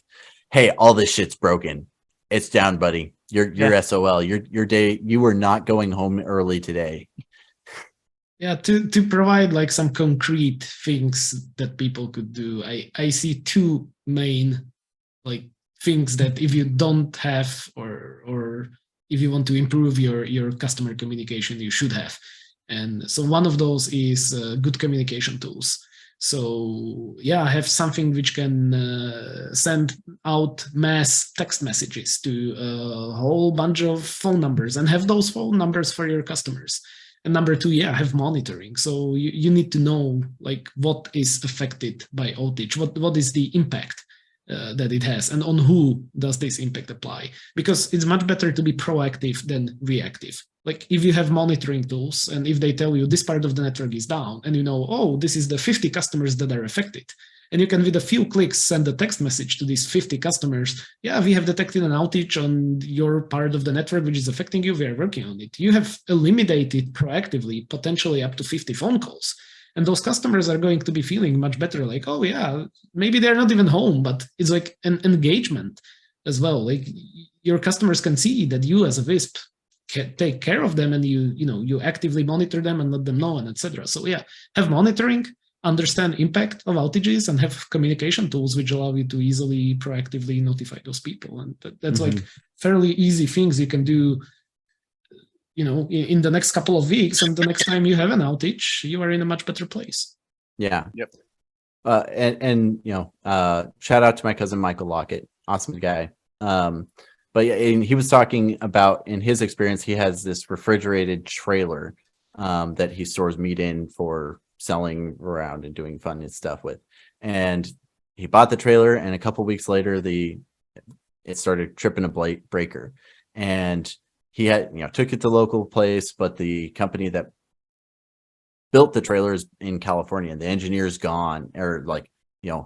hey, all this shit's broken. It's down, buddy. You're SOL. Your day, you were not going home early today. Yeah, to provide like some concrete things that people could do, I see two main like things that if you don't have, or if you want to improve your customer communication, you should have. And so one of those is good communication tools. So yeah, I have something which can send out mass text messages to a whole bunch of phone numbers and have those phone numbers for your customers. And number two, yeah, have monitoring. So you need to know like what is affected by outage, what is the impact that it has, and on who does this impact apply, because it's much better to be proactive than reactive. Like if you have monitoring tools and if they tell you this part of the network is down, and oh, this is the 50 customers that are affected, and you can with a few clicks send a text message to these 50 customers, yeah, we have detected an outage on your part of the network which is affecting you, we are working on it. You have eliminated proactively potentially up to 50 phone calls. And those customers are going to be feeling much better, like, oh yeah, maybe they're not even home, but it's like an engagement as well. Like your customers can see that you as a WISP can take care of them, and you actively monitor them and let them know, and etc. So yeah, have monitoring, understand impact of outages, and have communication tools which allow you to easily proactively notify those people. And that's like fairly easy things you can do in the next couple of weeks, and the next time you have an outage, you are in a much better place. Yeah. Yep. And shout out to my cousin Michael Lockett, awesome guy. But yeah, and he was talking about, in his experience, he has this refrigerated trailer that he stores meat in for selling around and doing fun and stuff with. And he bought the trailer, and a couple weeks later, it started tripping a breaker, and he had, took it to local place, but the company that built the trailer is in California, and the engineer's gone, or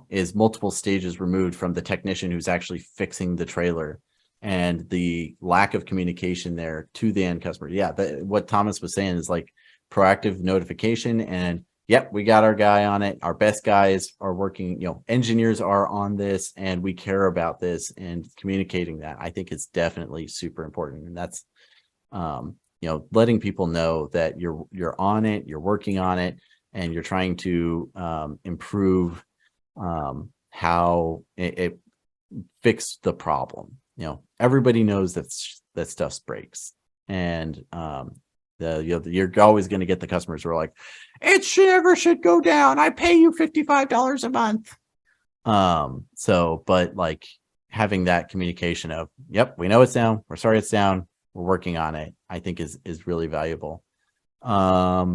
is multiple stages removed from the technician who's actually fixing the trailer, and the lack of communication there to the end customer. Yeah, what Thomas was saying is like proactive notification, and yep, we got our guy on it. Our best guys are working, engineers are on this, and we care about this, and communicating that, I think, is definitely super important. And that's letting people know that you're on it, you're working on it, and you're trying to improve how it fix the problem. Everybody knows that stuff breaks, and you're always going to get the customers who are like, it should go down. I pay you $55 a month. But like having that communication of, yep, we know it's down. We're sorry it's down. We're working on it, I think is really valuable. But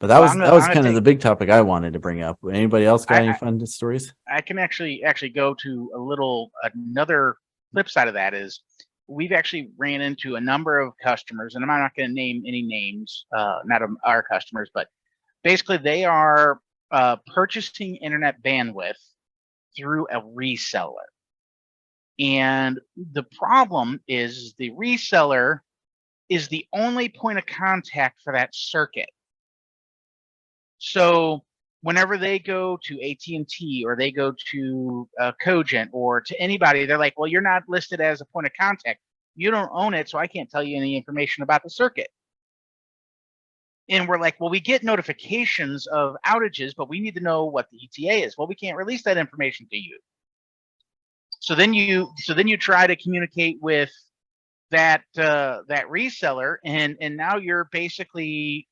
that was kind of the big topic I wanted to bring up. Anybody else got any fun stories? I can actually go to another flip side of that is we've actually ran into a number of customers, and I'm not going to name any names, not of our customers, but basically they are purchasing internet bandwidth through a reseller. And the problem is the reseller is the only point of contact for that circuit. So whenever they go to AT&T or they go to Cogent or to anybody, they're like, well, you're not listed as a point of contact. You don't own it, so I can't tell you any information about the circuit. And we're like, well, we get notifications of outages, but we need to know what the ETA is. Well, we can't release that information to you. So then you try to communicate with that that reseller, and now you're basically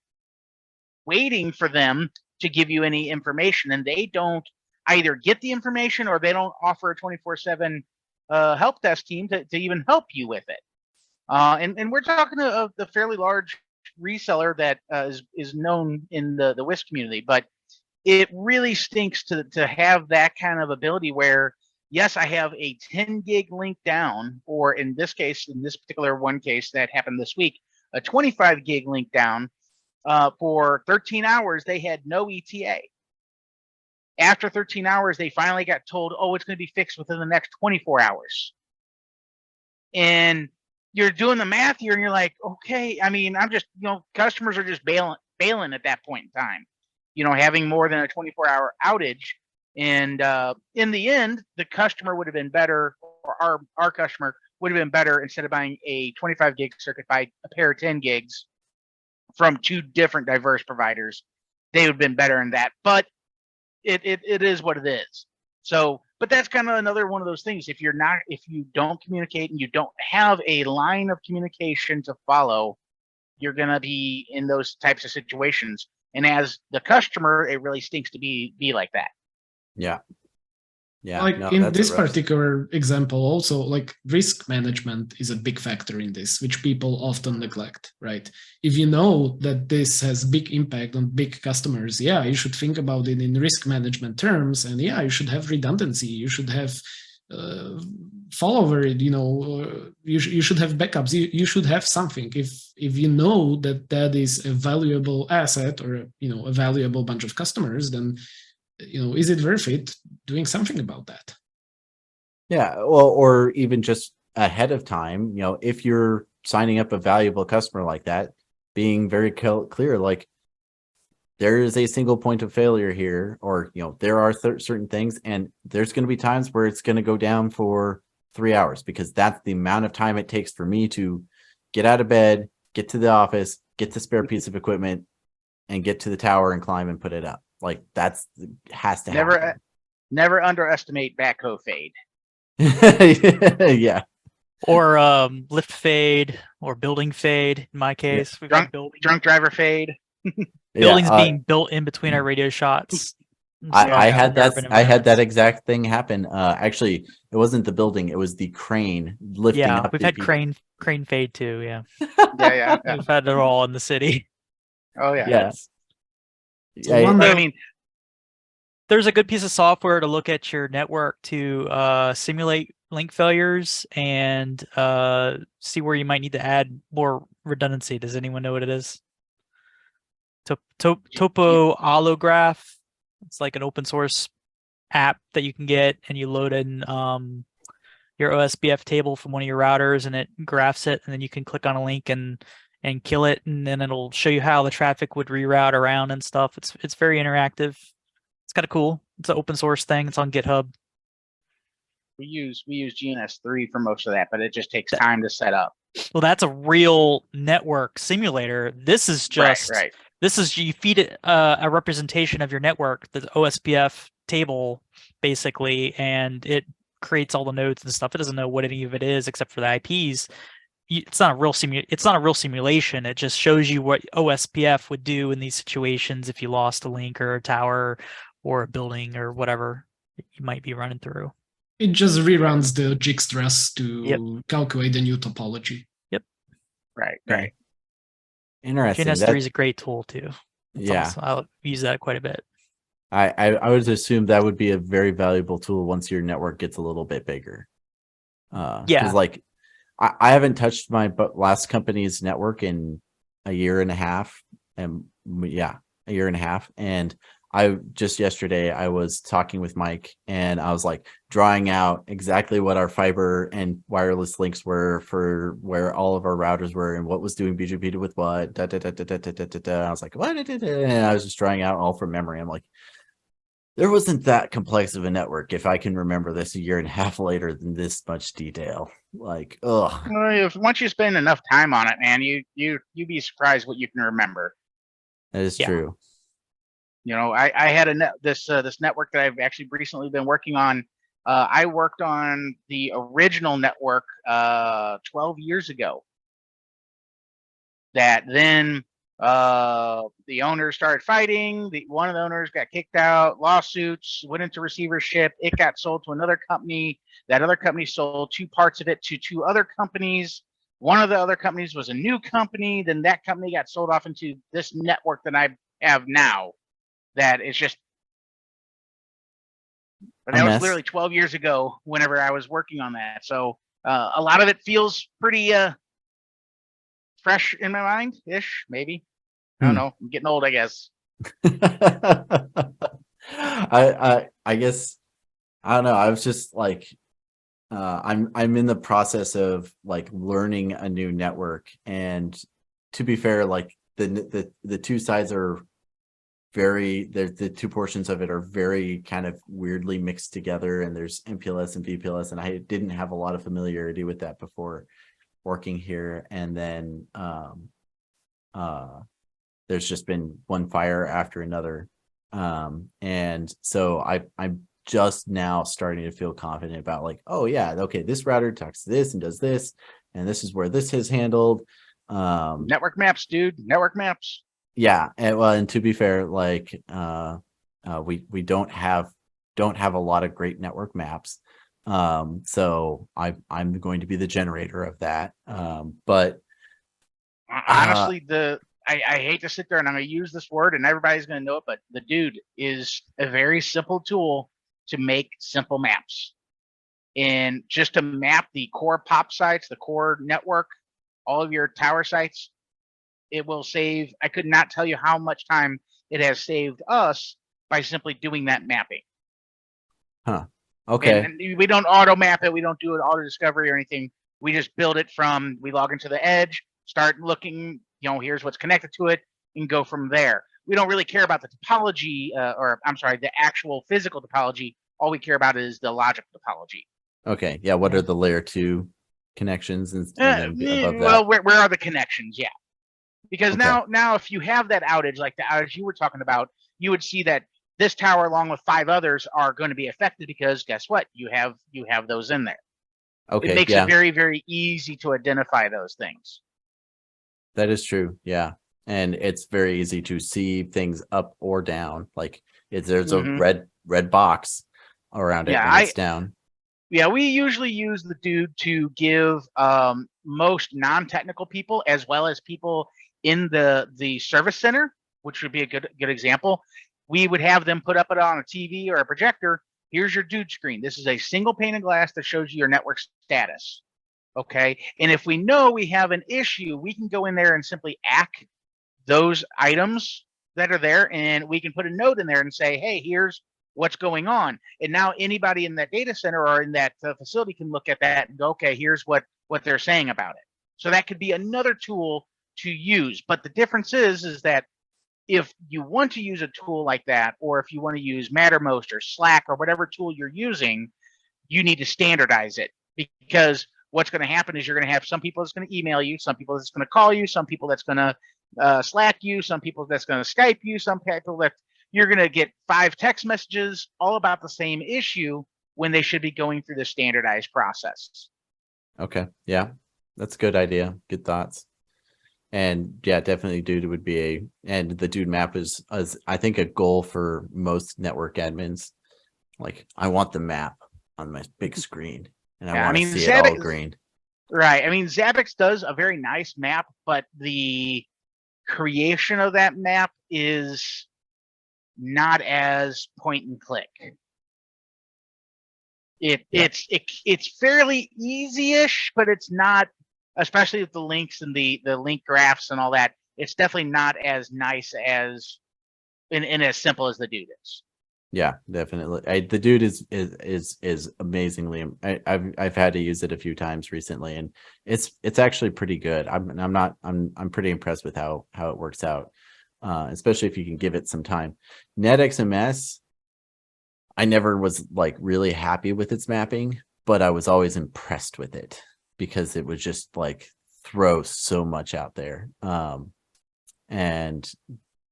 waiting for them to give you any information, and they don't either get the information or they don't offer a 24/7 help desk team to even help you with it. And we're talking to the fairly large reseller that is known in the WISP community, but it really stinks to have that kind of ability where, yes, I have a 10 gig link down, or in this case, in this particular one case that happened this week, a 25 gig link down. For 13 hours, they had no ETA. After 13 hours, they finally got told, oh, it's going to be fixed within the next 24 hours. And you're doing the math here, and you're like, okay, I mean, I'm just, customers are just bailing at that point in time, having more than a 24-hour outage. And in the end, the customer would have been better, or our customer would have been better, instead of buying a 25 gig circuit, buy a pair of 10 gigs from two different diverse providers. They would have been better in that. But it is what it is. So, but that's kind of another one of those things. If you don't communicate and you don't have a line of communication to follow, you're going to be in those types of situations. And as the customer, it really stinks to be like that. Yeah. Yeah. Like no, in that's this a rough- particular example, also, like, risk management is a big factor in this, which people often neglect, right? If you know that this has big impact on big customers, yeah, you should think about it in risk management terms, and yeah, you should have redundancy, you should have follower, you should have backups, you should have something. If you know that is a valuable asset, or a valuable bunch of customers, then is it worth it doing something about that? Yeah, well, or even just ahead of time, if you're signing up a valuable customer like that, being very clear, like, there is a single point of failure here, or there are certain things, and there's going to be times where it's going to go down for 3 hours, because that's the amount of time it takes for me to get out of bed, get to the office, get the spare piece of equipment, and get to the tower and climb and put it up. Like, has to happen. Never underestimate backhoe fade. Yeah. Or lift fade, or building fade. In my case, we've got drunk driver fade. Buildings being built in between our radio shots. I had that exact thing happen. Actually, it wasn't the building; it was the crane lifting up. Yeah, we've had crane fade too. Yeah. yeah. We've had it all in the city. Oh yeah. Yes. I mean, there's a good piece of software to look at your network to simulate link failures and see where you might need to add more redundancy. Does anyone know what it is? Topolograph. It's like an open source app that you can get, and you load in your OSPF table from one of your routers, and it graphs it, and then you can click on a link and kill it, and then it'll show you how the traffic would reroute around and stuff. It's very interactive. It's kind of cool. It's an open source thing. It's on GitHub. We use GNS3 for most of that, but it just takes time to set up. Well, that's a real network simulator. This is just right. This is, you feed it a representation of your network, the OSPF table, basically, and it creates all the nodes and stuff. It doesn't know what any of it is except for the IPs. It's not a real simulation. It just shows you what OSPF would do in these situations if you lost a link or a tower or a building or whatever you might be running through. It just reruns the Jigstras to calculate the new topology. Yep. Right. Interesting. GNS3 is a great tool too. I'll use that quite a bit. I would assume that would be a very valuable tool once your network gets a little bit bigger. Because like I haven't touched my last company's network in a year and a half, and and I just yesterday I was talking with Mike, and I was like drawing out exactly what our fiber and wireless links were for where all of our routers were and what was doing BGP with what. I was like, what? And I was just drawing out all from memory. I'm like, there wasn't that complex of a network if I can remember this a year and a half later than this much detail. Like, ugh. Once you spend enough time on it, man, you'd be surprised what you can remember. That is Yeah. true. You know, I had this network that I've actually recently been working on. I worked on the original network 12 years ago. That then the owners started fighting. One of the owners got kicked out, lawsuits, went into receivership. It got sold to another company. That other company sold 2 parts of it to 2 other companies. One of the other companies was a new company. Then that company got sold off into this network that I have now. That is just, but that was literally 12 years ago whenever I was working on that. So a lot of it feels pretty fresh in my mind ish, maybe. I don't know. I'm getting old, I guess. I guess I don't know. I was just like I'm in the process of like learning a new network, and to be fair, like the two sides are the 2 portions of it are very kind of weirdly mixed together, and there's MPLS and VPLS, and I didn't have a lot of familiarity with that before working here. And then there's just been one fire after another, and so I'm just now starting to feel confident about like, oh yeah, okay, this router talks to this and does this, and this is where this is handled. Network maps, dude. Network maps. Yeah, and to be fair, like we don't have a lot of great network maps, so I'm going to be the generator of that. But honestly, I hate to sit there and I'm going to use this word and everybody's going to know it, but the dude is a very simple tool to make simple maps, and just to map the core POP sites, the core network, all of your tower sites. It will save, I could not tell you how much time it has saved us by simply doing that mapping. Huh. Okay. And we don't auto map it. We don't do an auto discovery or anything. We just build it from, we log into the edge, start looking, you know, here's what's connected to it, and go from there. We don't really care about the topology, or I'm sorry, the actual physical topology. All we care about is the logical topology. Okay. Yeah. What are the layer 2 connections and then above that? Well, where are the connections? Yeah. Because Okay. now if you have that outage, like the outage you were talking about, you would see that this tower along with 5 others are going to be affected, because guess what? You have those in there. Okay. It makes yeah. it very, very easy to identify those things. That is true. Yeah. And it's very easy to see things up or down. Like there's a red box around it when it's down. Yeah, we usually use the dude to give most non-technical people, as well as people in the service center, which would be a good example. We would have them put up it on a TV or a projector. Here's your dude screen. This is a single pane of glass that shows you your network status. Okay. And if we know we have an issue, we can go in there and simply act those items that are there, and we can put a note in there and say, hey, here's what's going on. And now anybody in that data center or in that facility can look at that and go, okay, here's what they're saying about it. So that could be another tool to use. But the difference is that if you want to use a tool like that, or if you want to use Mattermost or Slack or whatever tool you're using, you need to standardize it, because what's going to happen is you're going to have some people that's going to email you, some people that's going to call you, some people that's going to Slack you, some people that's going to Skype you, some people that you're going to get 5 text messages all about the same issue when they should be going through the standardized process. Okay. Yeah, that's a good idea. Good thoughts. And yeah, definitely dude would be and the dude map is I think a goal for most network admins. Like, I want the map on my big screen, and I want to see it all green. Right. I mean, Zabbix does a very nice map, but the creation of that map is not as point and click. It's fairly easy-ish, but it's not, especially with the links and the link graphs and all that. It's definitely not as nice as and as simple as the dude is. Yeah, definitely. The dude is amazingly. I've had to use it a few times recently, and it's actually pretty good. I'm pretty impressed with how it works out, especially if you can give it some time. NetXMS, I never was like really happy with its mapping, but I was always impressed with it because it was just like throw so much out there. And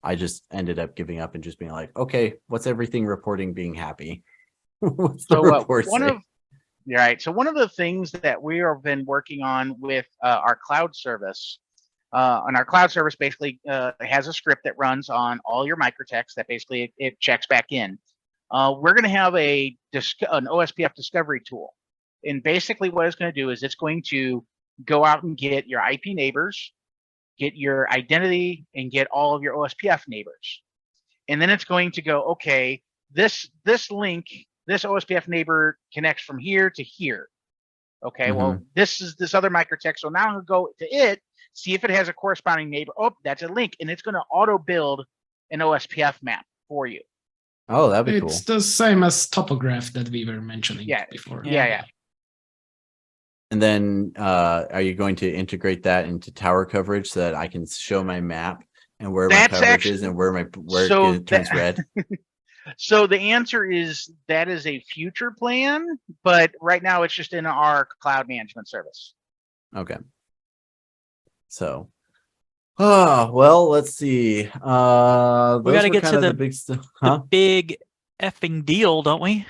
I just ended up giving up and just being like, okay, what's everything reporting being happy? What's the So report one say? of right. So one of the things that we have been working on with our cloud service, and our cloud service basically has a script that runs on all your microtext that basically it checks back in. We're going to have an OSPF discovery tool, and basically what it's going to do is it's going to go out and get your IP neighbors, get your identity, and get all of your OSPF neighbors, and then it's going to go, okay, this link, this OSPF neighbor connects from here to here. Okay, well, this is this other microtext. So now I'm going to go to it, see if it has a corresponding neighbor. Oh, that's a link, and it's going to auto build an OSPF map for you. Oh, that'd be cool. It's the same as Topolograph that we were mentioning before. Yeah. And then are you going to integrate that into tower coverage so that I can show my map and where my coverage is and where it turns red? So the answer is that is a future plan, but right now it's just in our cloud management service. Okay. So, well, let's see. We got to get to the big stuff. the big effing deal, don't we?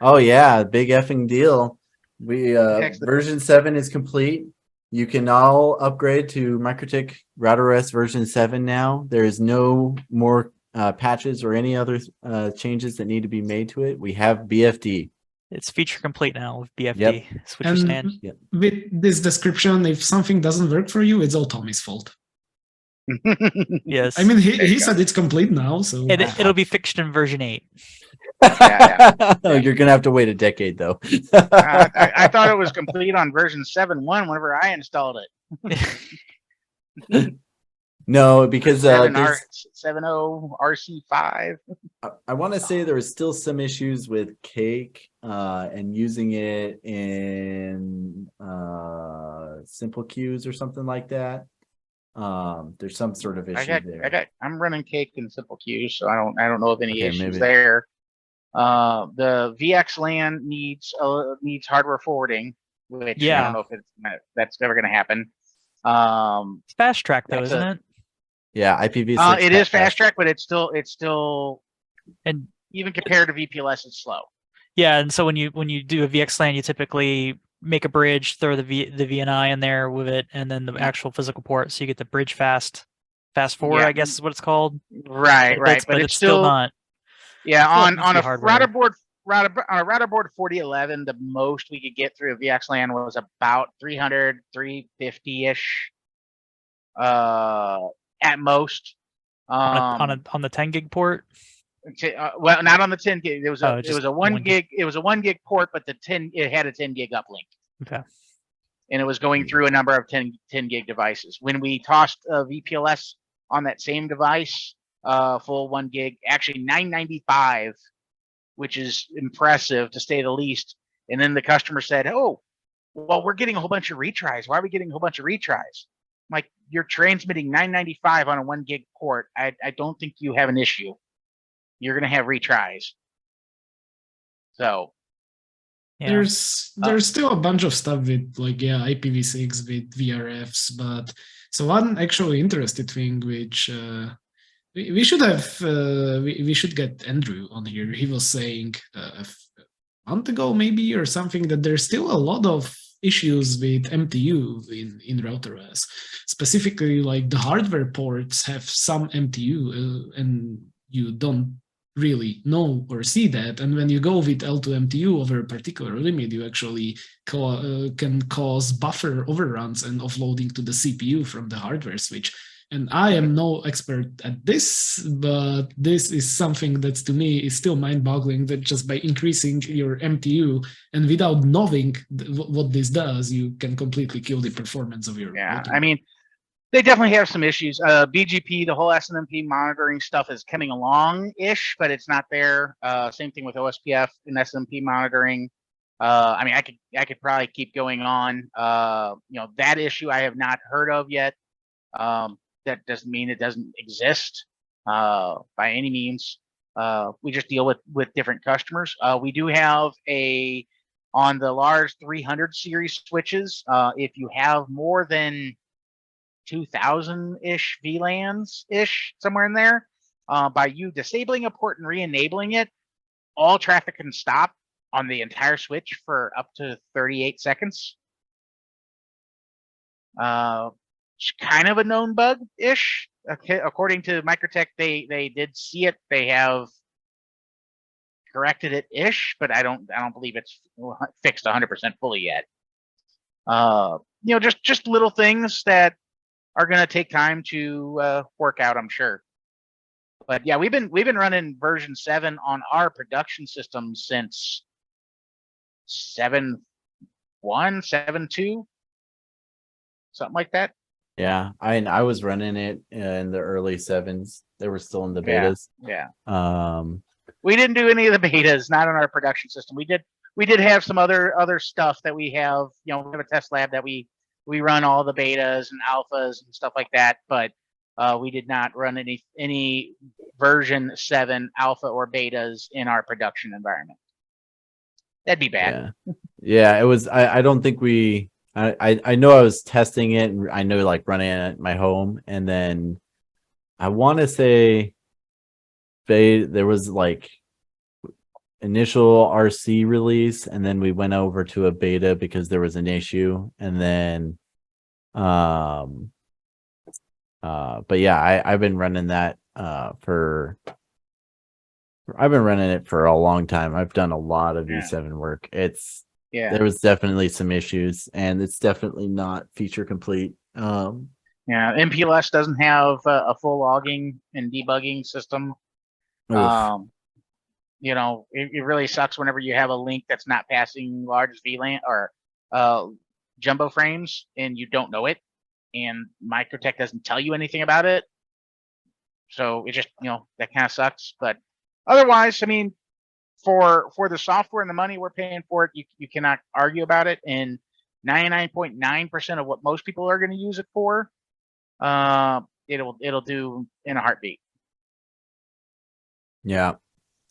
Oh yeah, big effing deal. We version 7 is complete. You can all upgrade to MikroTik RouterOS version 7 now. There is no more patches or any other changes that need to be made to it. We have BFD. It's feature complete now with BFD. Yep. That's what you're saying. Yep. With this description, if something doesn't work for you, it's all Tommy's fault. Yes. I mean, he said it's complete now, so it'll be fixed in version 8. Oh, you're gonna have to wait a decade though. I thought it was complete on version 7.1 whenever I installed it. No, because 7.0 RC5. I want to say there was still some issues with Cake and using it in simple queues or something like that. There's some sort of issue there. I'm running Cake in simple queues, so I don't know of any issues maybe. there. The VXLAN needs hardware forwarding, which I don't know if that's never going to happen. It's fast track though, isn't it? Yeah, IPv6. It is fast track, but it's still, and even compared to VPLS, it's slow. Yeah, and so when you do a VXLAN, you typically make a bridge, throw the VNI in there with it, and then the actual physical port, so you get the bridge fast forward. I guess is what it's called. Right. But it's still not. Yeah, on a router board 4011, the most we could get through a VXLAN was about 300, 350-ish. At most. On the 10 gig port. Well, not on the 10 gig. It was a 1 gig. It was a 1 gig port, but it had a 10 gig uplink. Okay. And it was going through a number of 10 gig devices. When we tossed VPLS on that same device, full 1 gig, actually 995, which is impressive to say the least. And then the customer said, "Oh, well, we're getting a whole bunch of retries. Why are we getting a whole bunch of retries?" I'm like, you're transmitting 995 on a 1 gig port. I don't think you have an issue. You're gonna have retries. So there's still a bunch of stuff with IPv6 with VRFs, but so one actually interesting thing which we should have we should get Andrew on here. He was saying a month ago maybe or something that there's still a lot of issues with MTU in RouterOS. Specifically, like the hardware ports have some MTU and you don't really know or see that. And when you go with L2 MTU over a particular limit, you actually can cause buffer overruns and offloading to the CPU from the hardware switch. And I am no expert at this, but this is something that to me is still mind-boggling, that just by increasing your MTU and without knowing what this does, you can completely kill the performance of your router. I mean, they definitely have some issues. BGP, the whole SNMP monitoring stuff is coming along-ish, but it's not there. Same thing with OSPF and SNMP monitoring. I mean, I could probably keep going on. That issue I have not heard of yet. That doesn't mean it doesn't exist by any means. We just deal with different customers. We do have on the large 300 series switches, if you have more than 2,000-ish VLANs-ish, somewhere in there, by you disabling a port and re-enabling it, all traffic can stop on the entire switch for up to 38 seconds. It's kind of a known bug-ish. Okay, according to Microtech, they did see it. They have corrected it ish, but I don't believe it's fixed 100% fully yet. Just little things that are going to take time to work out, I'm sure. But yeah, we've been running version 7 on our production system since 7.1, 7.2, something like that. Yeah, I was running it in the early 7s. They were still in the betas. Yeah. We didn't do any of the betas, not on our production system. We did have some other stuff that we have. We have a test lab that we run all the betas and alphas and stuff like that, but we did not run any version 7 alpha or betas in our production environment. That'd be bad. Yeah, it was. I don't think we. I know I was testing it, and I know like running it at my home, and then I want to say there was like initial RC release, and then we went over to a beta because there was an issue, and then but yeah, I've been running that I've been running it for a long time. I've done a lot of V7 work. There was definitely some issues, and it's definitely not feature complete. MPLS doesn't have a full logging and debugging system. It really sucks whenever you have a link that's not passing large VLAN or jumbo frames and you don't know it, and Microtech doesn't tell you anything about it. So it just, that kind of sucks. But otherwise, I mean, for the software and the money we're paying for it, you cannot argue about it. And 99.9% of what most people are going to use it for, it'll do in a heartbeat. Yeah,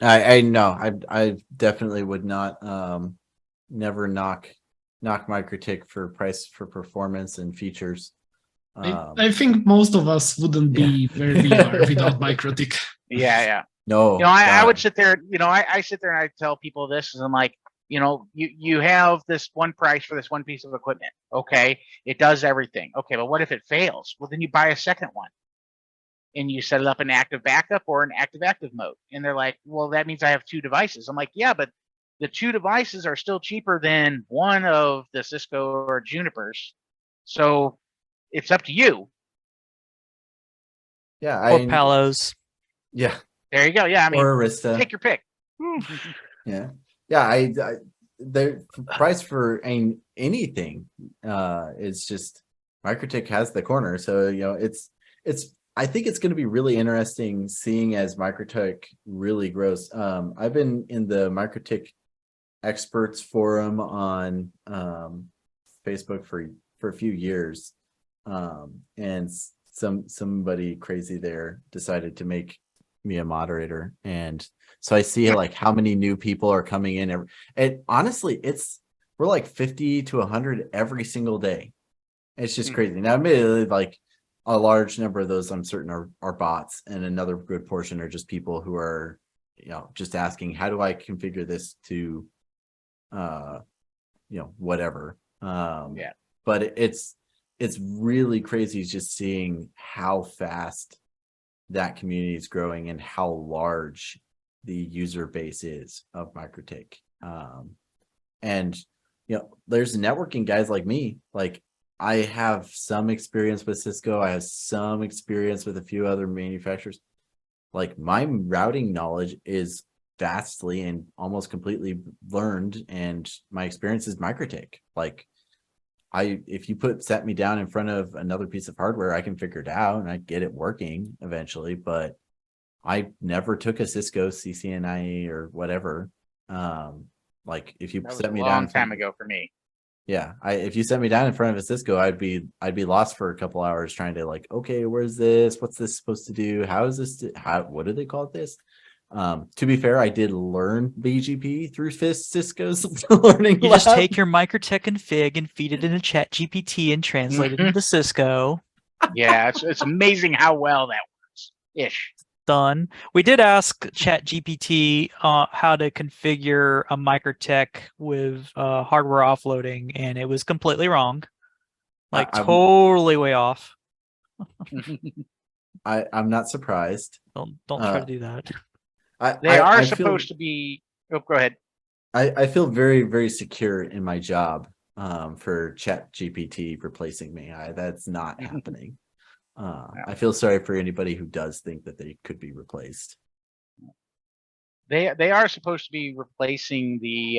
I know. I definitely would not never knock Microtech for price for performance and features. I think most of us wouldn't be where we are without Microtech. Yeah. No, I would sit there. I sit there and I tell people this, and I'm like, you have this one price for this one piece of equipment. Okay, it does everything. Okay, but what if it fails? Well, then you buy a second one, and you set it up in active backup or an active mode. And they're like, well, that means I have 2 devices. I'm like, yeah, but the 2 devices are still cheaper than one of the Cisco or Junipers. So it's up to you. Yeah, or Palos. Yeah. There you go. Yeah, I mean, or Arista. Take your pick. Yeah. The price for anything is just Microtech has the corner. So it's I think it's going to be really interesting seeing as Microtech really grows. I've been in the Microtech experts forum on Facebook for a few years, and somebody crazy there decided to make me a moderator, and so I see like how many new people are coming in and honestly we're like 50 to 100 every single day. It's just crazy. Now admittedly, like a large number of those I'm certain are bots, and another good portion are just people who are just asking, how do I configure this to whatever. But it's really crazy just seeing how fast that community is growing and how large the user base is of Microtech. And there's networking guys like me. Like I have some experience with Cisco. I have some experience with a few other manufacturers. Like my routing knowledge is vastly and almost completely learned, and my experience is Microtech. Like if you set me down in front of another piece of hardware, I can figure it out and I get it working eventually, but I never took a Cisco CCNIE or whatever. Like if you set me down a long time ago for me. Yeah, if you set me down in front of a Cisco, I'd be lost for a couple hours trying to like, okay, where's this? What's this supposed to do? How is this? What do they call this? To be fair, I did learn BGP through Cisco's learning You lab. just take your Microtech config and feed it into ChatGPT and translate it into Cisco. Yeah, it's amazing how well that works. Ish. done. We did ask ChatGPT how to configure a Microtech with hardware offloading, and it was completely wrong. Like totally way off. I'm not surprised. Don't try to do that. They are I supposed to be. Oh, go ahead. I feel very, very secure in my job for ChatGPT replacing me. That's not happening. I feel sorry for anybody who does think that they could be replaced. They are supposed to be replacing the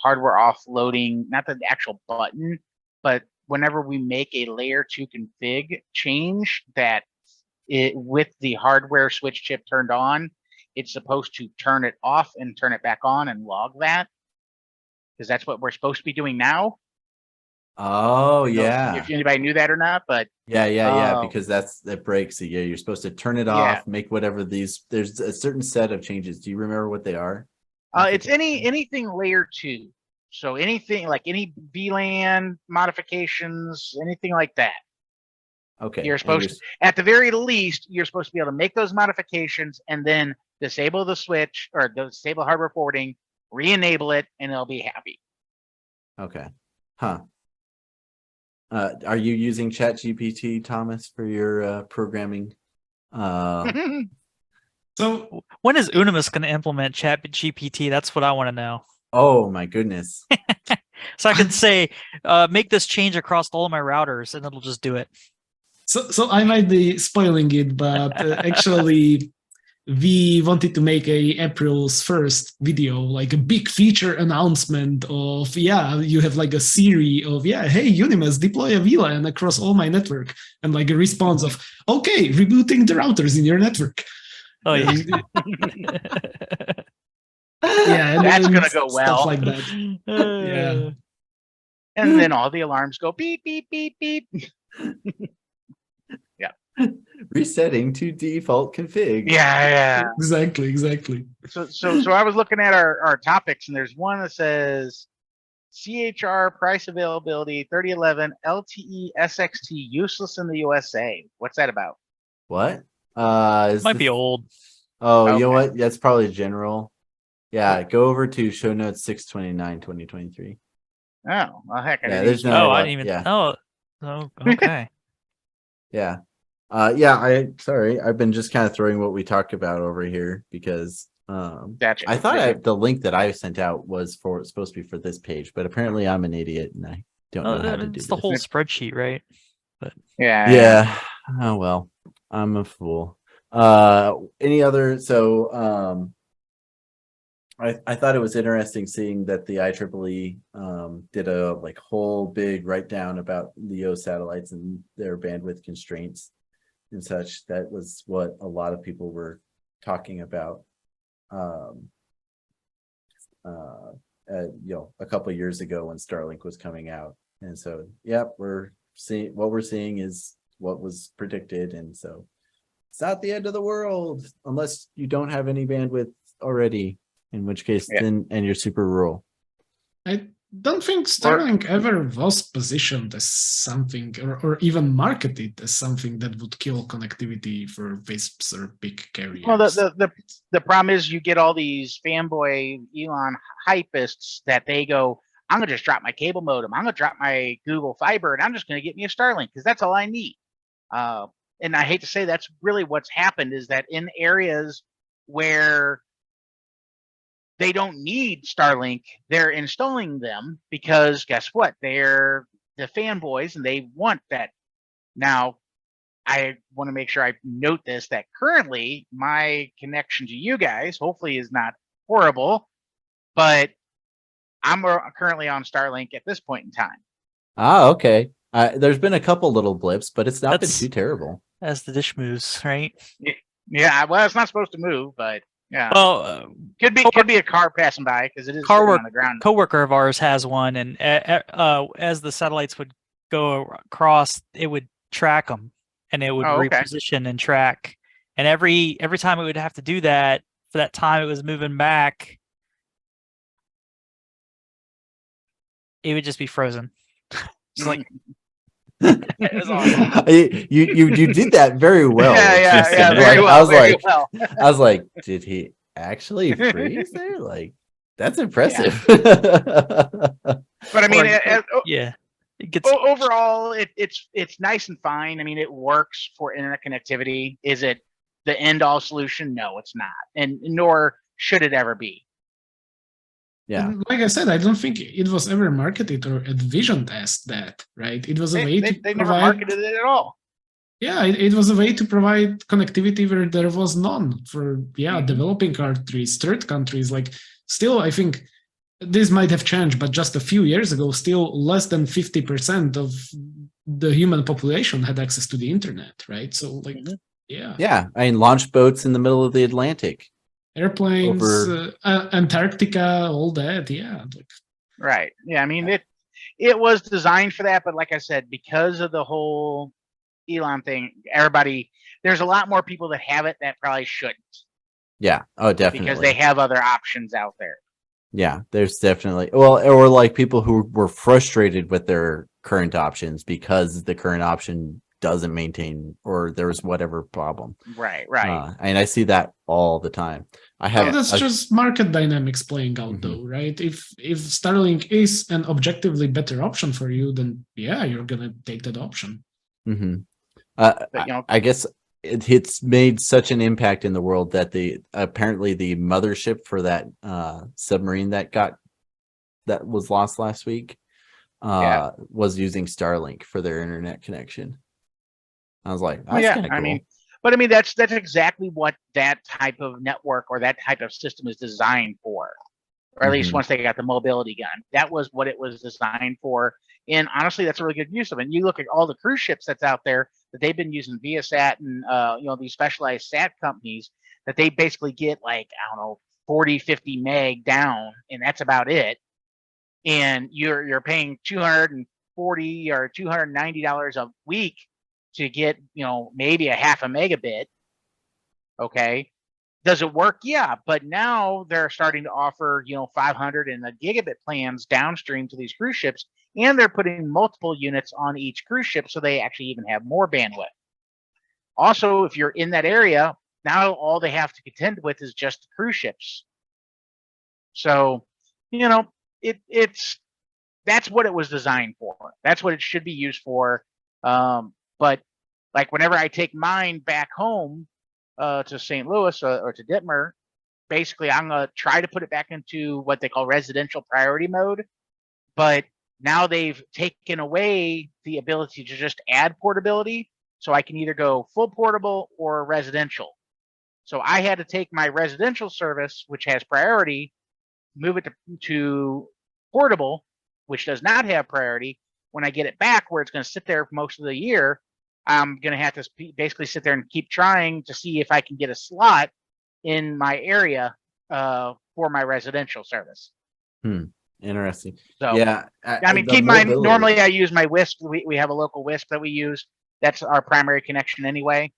hardware offloading, not the actual button, but whenever we make a layer 2 config change that with the hardware switch chip turned on, it's supposed to turn it off and turn it back on and log that, because that's what we're supposed to be doing now. Oh, yeah. If anybody knew that or not, but yeah, because that breaks it. Yeah, you're supposed to turn it off, make whatever there's a certain set of changes. Do you remember what they are? It's anything layer 2. So anything like any VLAN modifications, anything like that. Okay. You're supposed to, at the very least, you're supposed to be able to make those modifications and then disable the switch or disable hardware forwarding, re-enable it, and they'll be happy. Okay. Huh. Are you using ChatGPT, Thomas, for your programming? So when is Unimus going to implement ChatGPT? That's what I want to know. Oh my goodness. So I can say, make this change across all of my routers, and it'll just do it. So I might be spoiling it, but actually, we wanted to make a April's first video, like a big feature announcement of, you have like a Siri of, hey, Unimus, deploy a VLAN across all my network. And like a response of, okay, rebooting the routers in your network. Oh, yeah. Yeah, that's going to go well. Stuff like that. Yeah. And then all the alarms go beep, beep, beep, beep. Resetting to default config. Yeah. Exactly. So I was looking at our topics, and there's one that says CHR price availability 3011 LTE SXT useless in the USA. What's that about? What? Might be old. Oh, okay. You know what? That's probably general. Yeah, go over to show notes 629 2023. Oh, well, heck. I didn't even. Yeah. Oh, okay. Yeah. Sorry, I've been just kind of throwing what we talked about over here because gotcha. I thought the link that I sent out was supposed to be for this page, but apparently I'm an idiot and I don't know how to do this. It's the whole spreadsheet, right? But yeah. Oh well, I'm a fool. Any other? So I thought it was interesting seeing that the IEEE did a whole big write down about LEO satellites and their bandwidth constraints and such. That was what a lot of people were talking about a couple of years ago when Starlink was coming out. And so we're seeing is what was predicted, and so it's not the end of the world unless you don't have any bandwidth already, in which case then and you're super rural. I don't think Starlink ever was positioned as something or even marketed as something that would kill connectivity for WISPs or big carriers. Well, the problem is you get all these fanboy Elon hypists that they go, I'm going to just drop my cable modem, I'm going to drop my Google Fiber, and I'm just going to get me a Starlink because that's all I need. And I hate to say that's really what's happened, is that in areas where they don't need Starlink, they're installing them because guess what? They're the fanboys and they want that. Now, I want to make sure I note this, that currently my connection to you guys hopefully is not horrible, but I'm currently on Starlink at this point in time. Ah, okay. There's been a couple little blips, but it's not been too terrible. As the dish moves, right? Yeah, well, it's not supposed to move, but yeah. Well, could be a car passing by because it is on the ground. Coworker of ours has one, and as the satellites would go across, it would track them, and it would reposition and track. And every time it would have to do that, for that time it was moving back, it would just be frozen. It's like It was awesome. You did that very well. Yeah, Tristan. very Like, well. I was very like, well. I was like, did he actually freeze there? Like, that's impressive. But I mean, Or- yeah, it gets overall, it's nice and fine. I mean, it works for internet connectivity. Is it the end all solution? No, it's not, and nor should it ever be. Yeah. And like I said, I don't think it was ever marketed or envisioned as that, right? It was a way to They never provide. marketed it at all. Yeah, it was a way to provide connectivity where there was none for developing countries, third countries. Like, still, I think this might have changed, but just a few years ago, still less than 50% of the human population had access to the internet, right? So, like, Yeah. I mean, launch boats in the middle of the Atlantic. Airplanes, Antarctica, all that. Yeah. Right. Yeah. I mean, it was designed for that, but like I said, because of the whole Elon thing, there's a lot more people that have it that probably shouldn't. Yeah. Oh, definitely. Because they have other options out there. Yeah, there's definitely, well, or like people who were frustrated with their current options because the current option doesn't maintain, or there's whatever problem. Right. And I see that all the time. I have that's just market dynamics playing out, though, right? If Starlink is an objectively better option for you, then yeah, you're gonna take that option. But, I guess it's made such an impact in the world that apparently the mothership for that submarine that was lost last week was using Starlink for their internet connection. I was like, that's kind of cool. But I mean, that's exactly what that type of network or that type of system is designed for, or at least once they got the mobility gun, that was what it was designed for. And honestly, that's a really good use of it. And you look at all the cruise ships that's out there that they've been using Viasat and these specialized sat companies that they basically get like, I don't know, 40, 50 meg down, and that's about it. And you're paying $240 or $290 a week to get, maybe a half a megabit. Okay. Does it work? Yeah. But now they're starting to offer, 500 and the gigabit plans downstream to these cruise ships. And they're putting multiple units on each cruise ship. So they actually even have more bandwidth. Also, if you're in that area, now all they have to contend with is just the cruise ships. So, that's what it was designed for. That's what it should be used for. But like whenever I take mine back home to St. Louis or to Dittmer, basically I'm going to try to put it back into what they call residential priority mode. But now they've taken away the ability to just add portability. So I can either go full portable or residential. So I had to take my residential service, which has priority, move it to portable, which does not have priority. When I get it back where it's going to sit there for most of the year, I'm going to have to basically sit there and keep trying to see if I can get a slot in my area for my residential service. Interesting. So, yeah. I mean, keep in mind, normally I use my WISP. We have a local WISP that we use. That's our primary connection anyway.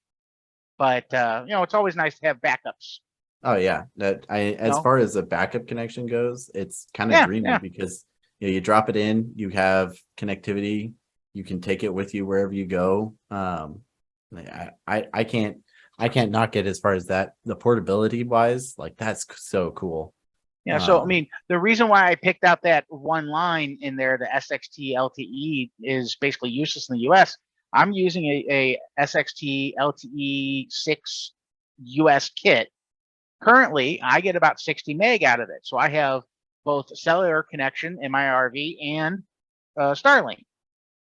But, it's always nice to have backups. Oh, yeah. As far as a backup connection goes, it's kind of dreamy because you drop it in, you have connectivity, you can take it with you wherever you go. I can't knock it as far as that, the portability wise, like that's so cool. Yeah. So, I mean, the reason why I picked out that one line in there, the SXT LTE, is basically useless in the US. I'm using a SXT LTE 6 US kit. Currently, I get about 60 meg out of it. So I have both cellular connection in my RV and Starlink.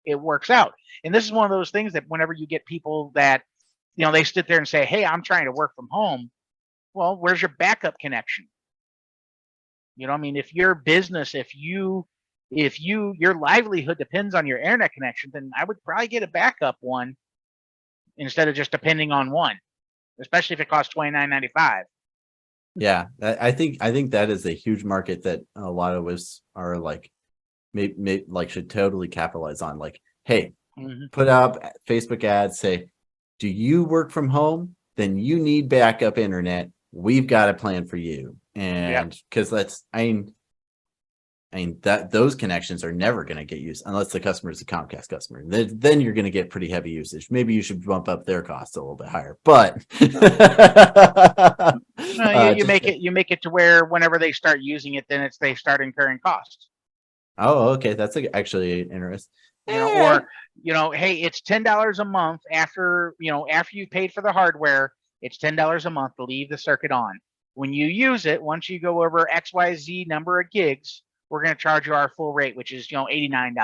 It works out. And this is one of those things that whenever you get people that, they sit there and say, hey, I'm trying to work from home. Well, where's your backup connection? I mean, if your business, if your livelihood depends on your internet connection, then I would probably get a backup one instead of just depending on one, especially if it costs $29.95. Yeah, I think that is a huge market that a lot of us are like, maybe like should totally capitalize on. Like, hey, put up Facebook ads, say, do you work from home? Then you need backup internet. We've got a plan for you. And because I mean, those connections are never going to get used unless the customer is a Comcast customer. Then you're going to get pretty heavy usage. Maybe you should bump up their costs a little bit higher, but You make it to where whenever they start using it, then they start incurring costs. Oh, okay, that's actually interesting. Or hey, it's $10 a month after you paid for the hardware. It's $10 a month to leave the circuit on. When you use it, once you go over XYZ number of gigs, we're going to charge you our full rate, which is $89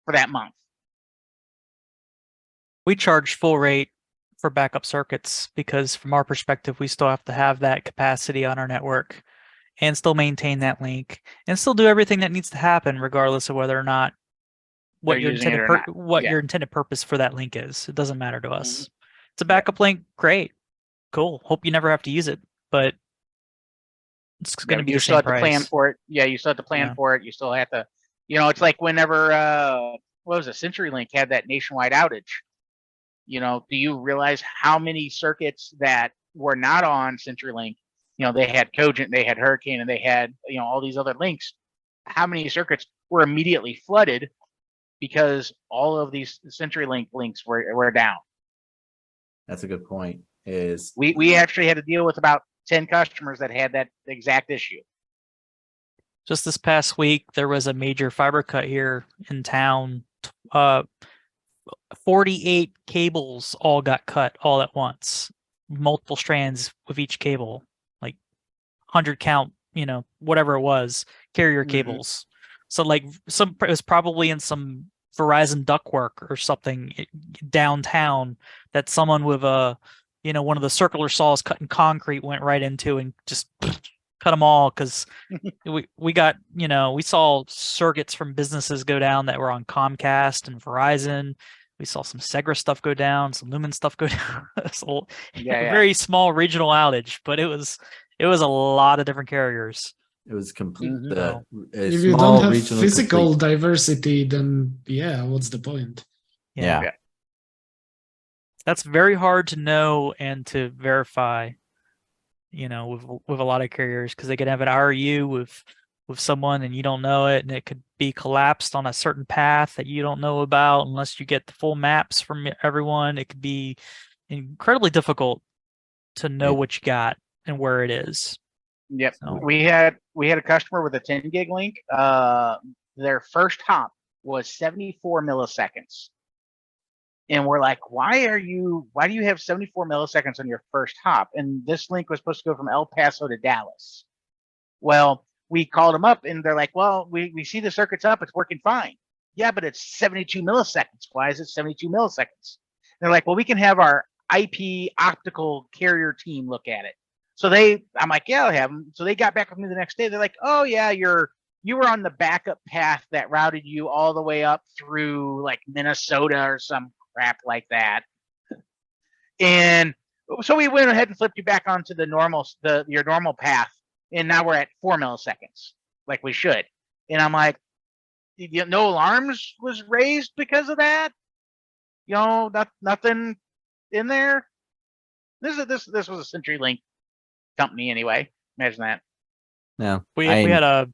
for that month. We charge full rate for backup circuits because from our perspective, we still have to have that capacity on our network and still maintain that link and still do everything that needs to happen, regardless of whether or not what your intended purpose for that link is. It doesn't matter to us. It's a backup link. Great. Cool. Hope you never have to use it, but it's going to be the same price. You still have to plan for it. Yeah, you still have to plan for it. You still have to, it's like whenever, what was it, CenturyLink had that nationwide outage. Do you realize how many circuits that were not on CenturyLink? They had Cogent, they had Hurricane, and they had, all these other links. How many circuits were immediately flooded because all of these CenturyLink links were down? That's a good point. We actually had to deal with about 10 customers that had that exact issue. Just this past week, there was a major fiber cut here in town. 48 cables all got cut all at once. Multiple strands with each cable, like 100 count, whatever it was, carrier cables. So like it was probably in some Verizon ductwork or something downtown that someone with one of the circular saws cutting concrete went right into and just cut them all because we got, we saw circuits from businesses go down that were on Comcast and Verizon. We saw some Segra stuff go down, some Lumen stuff go down. So very small regional outage, but it was a lot of different carriers. It was complete. If you don't have physical diversity, then what's the point? Yeah. That's very hard to know and to verify, with a lot of carriers because they could have an RU with someone and you don't know it, and it could be collapsed on a certain path that you don't know about unless you get the full maps from everyone. It could be incredibly difficult to know what you got and where it is. Yep. So. We had a customer with a 10 gig link. Their first hop was 74 milliseconds. And we're like, why do you have 74 milliseconds on your first hop? And this link was supposed to go from El Paso to Dallas. Well, we called them up and they're like, well, we see the circuit's up. It's working fine. Yeah, but it's 72 milliseconds. Why is it 72 milliseconds? And they're like, well, we can have our IP optical carrier team look at it. So I'm like, yeah, I'll have them. So they got back with me the next day. They're like, oh yeah, you were on the backup path that routed you all the way up through like Minnesota or some crap like that. And so we went ahead and flipped you back onto your normal path. And now we're at 4 milliseconds, like we should. And I'm like, no alarms was raised because of that. Nothing in there. This was a CenturyLink company anyway. Imagine that. No, we had a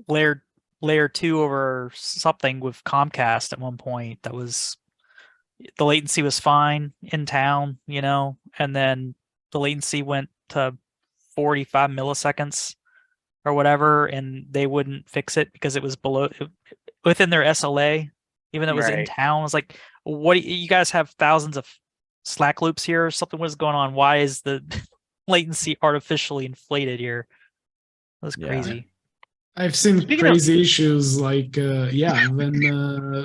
layer 2 over something with Comcast at one point. That was, the latency was fine in town, and then the latency went to 45 milliseconds or whatever, and they wouldn't fix it because it was within their SLA, even though it was in town. I was like, what, you guys have thousands of slack loops here or something? What's going on? Why is the latency artificially inflated here? That was crazy. I've seen crazy issues like when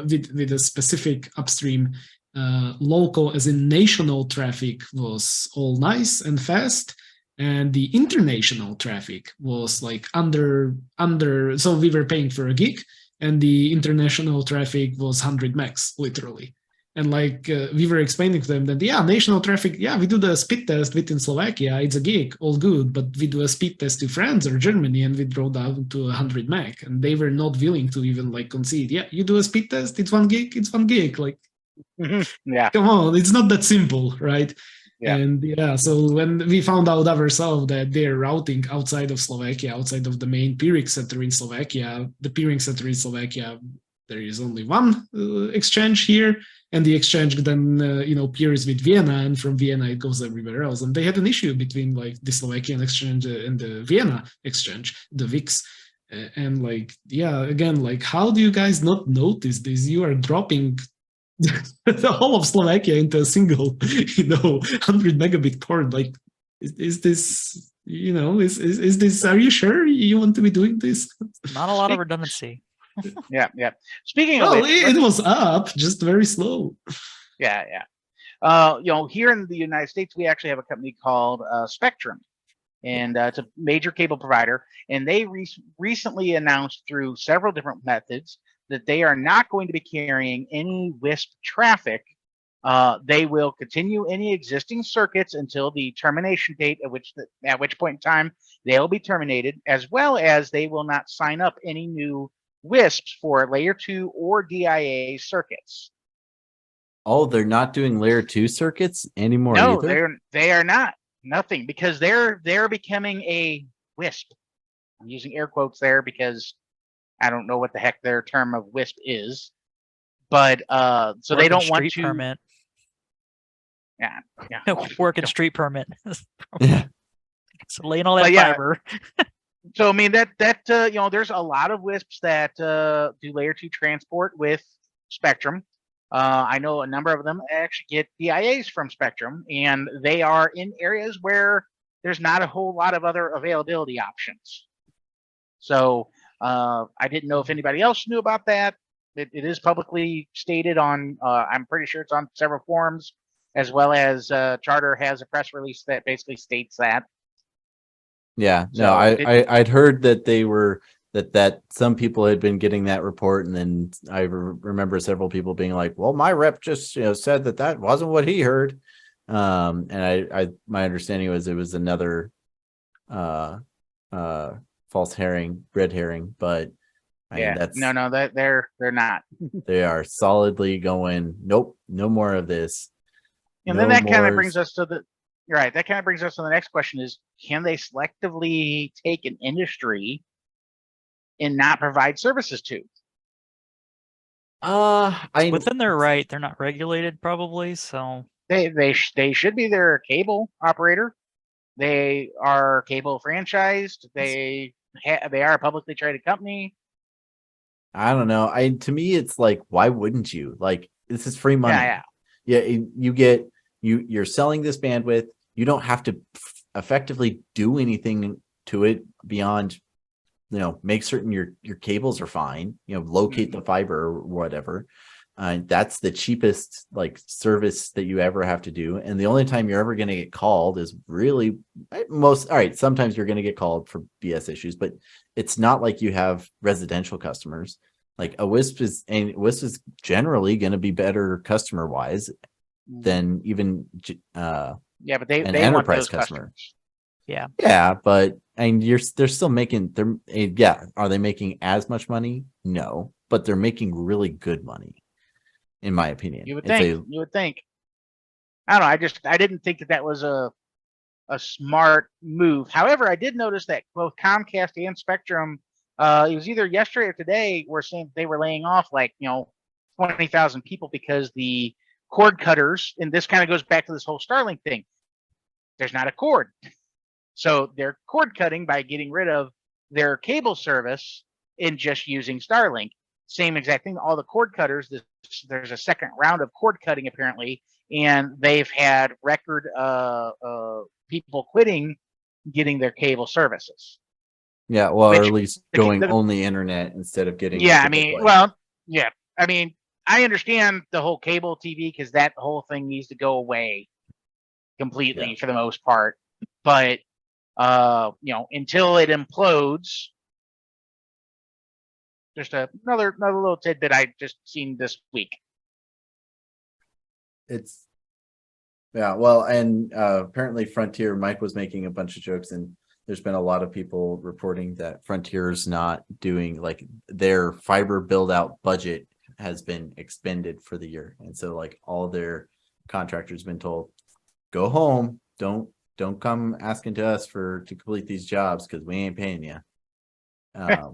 with a specific upstream, local as in national traffic was all nice and fast, and the international traffic was like under. So we were paying for a gig, and the international traffic was 100 megs literally. And like we were explaining to them that, national traffic, we do the speed test within Slovakia, it's a gig, all good, but we do a speed test to France or Germany and we draw down to 100 meg. And they were not willing to even like concede, you do a speed test, it's 1 gig, it's 1 gig. Like, come on, it's not that simple, right? Yeah. And yeah, so when we found out ourselves that they're routing outside of Slovakia, outside of the main peering center in Slovakia, the peering center in Slovakia, there is only one exchange here, and the exchange then peers with Vienna, and from Vienna it goes everywhere else. And they had an issue between like the Slovakian exchange and the Vienna exchange, the VIX. And like, yeah, again, like, how do you guys not notice this? You are dropping the whole of Slovakia into a single, 100 megabit port. Like, is this, is this, are you sure you want to be doing this? Not a lot of redundancy. Yeah. Speaking of Well, which, it was up, just very slow. yeah. Here in the United States, we actually have a company called Spectrum, and it's a major cable provider. And they recently announced through several different methods that they are not going to be carrying any WISP traffic. They will continue any existing circuits until the termination date, at which point in time they will be terminated, as well as they will not sign up any new WISPs for layer 2 or DIA circuits. Oh, they're not doing layer 2 circuits anymore. No, either? they are not. Nothing, because they're becoming a WISP. I'm using air quotes there because I don't know what the heck their term of WISP is, but so they don't want to. Permit. Yeah. Work and street permit. Yeah. So laying all that fiber. So I mean that there's a lot of WISPs that do layer 2 transport with Spectrum. I know a number of them actually get DIAs from Spectrum, and they are in areas where there's not a whole lot of other availability options. So I didn't know if anybody else knew about that. It is publicly stated on, I'm pretty sure it's on several forums, as well as Charter has a press release that basically states that. Yeah, So no, I'd heard that they were that some people had been getting that report, and then I remember several people being like, "Well, my rep just said that wasn't what he heard," and I my understanding was it was another false herring, red herring, but I mean, that's no, that they're not. They are solidly going, nope, no more of this. And then that kind of brings us to the That kind of brings us to the next question: is can they selectively take an industry and not provide services to? Within their right, they're not regulated probably, so they should be their cable operator. They are cable franchised. They are a publicly traded company. I don't know. To me, it's like, why wouldn't you? Like, this is free money. Yeah. You're selling this bandwidth. You don't have to effectively do anything to it beyond, make certain your cables are fine. Locate the fiber or whatever. That's the cheapest service that you ever have to do, and the only time you're ever going to get called is really sometimes you're going to get called for BS issues, but it's not like you have residential customers. Like a WISP is generally going to be better customer wise than even but they enterprise want those customer. Customers. Yeah, but they're still making are they making as much money? No, but they're making really good money, in my opinion. You would think. I don't know. I didn't think that was a smart move. However, I did notice that both Comcast and Spectrum, it was either yesterday or today, were saying they were laying off 20,000 people because the cord cutters, and this kind of goes back to this whole Starlink thing. There's not a cord. So they're cord cutting by getting rid of their cable service and just using Starlink. Same exact thing. All the cord cutters, there's a second round of cord cutting apparently, and they've had record people quitting getting their cable services. Yeah, well, or at least going only internet instead of getting. Yeah, I mean, I understand the whole cable TV because that whole thing needs to go away completely for the most part. But until it implodes, just another little tidbit I just seen this week. And apparently Frontier, Mike was making a bunch of jokes, and there's been a lot of people reporting that Frontier's not doing their fiber build out budget has been expended for the year, and so all their contractors been told, go home. Don't come asking to us to complete these jobs because we ain't paying you.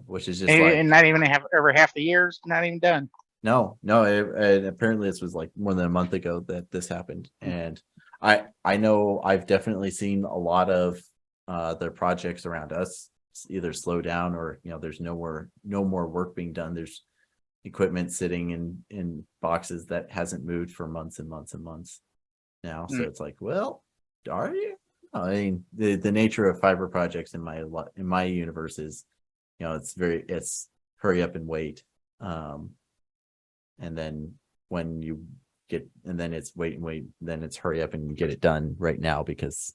Which is just And not even over half the years, not even done. no. And apparently this was like more than a month ago that this happened, and I know I've definitely seen a lot of their projects around us either slow down or there's no more work being done. There's equipment sitting in boxes that hasn't moved for months and months and months now. So it's like, well, are you? I mean, the nature of fiber projects in my universe is, it's hurry up and wait. And then when you and then it's wait and wait, then it's hurry up and get it done right now because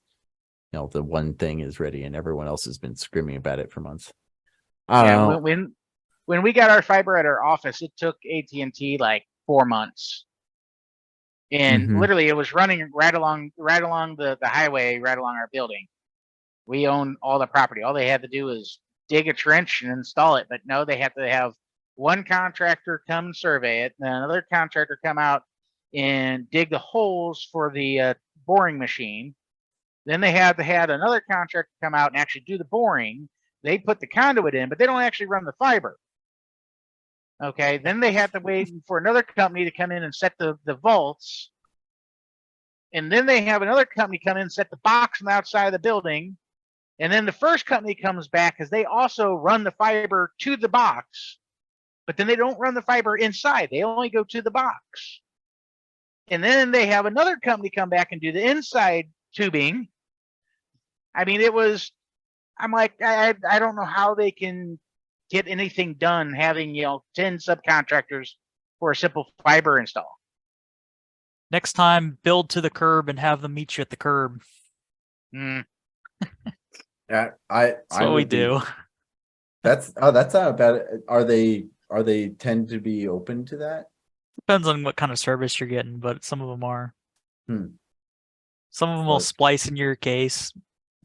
the one thing is ready and everyone else has been screaming about it for months. When we got our fiber at our office, it took AT&T like 4 months. And literally it was running right along the highway, right along our building. We own all the property. All they had to do was dig a trench and install it. But no, they have to have one contractor come survey it, and another contractor come out and dig the holes for the boring machine. Then they had another contractor come out and actually do the boring. They put the conduit in, but they don't actually run the fiber. Okay, then they have to wait for another company to come in and set the vaults. And then they have another company come in and set the box on the outside of the building. And then the first company comes back because they also run the fiber to the box, but then they don't run the fiber inside. They only go to the box. And then they have another company come back and do the inside tubing. I mean, I'm like, I don't know how they can get anything done having 10 subcontractors for a simple fiber install. Next time, build to the curb and have them meet you at the curb. Yeah, That's what we do. That's not bad. Are they tend to be open to that? Depends on what kind of service you're getting, but some of them are. Some of them will splice in your case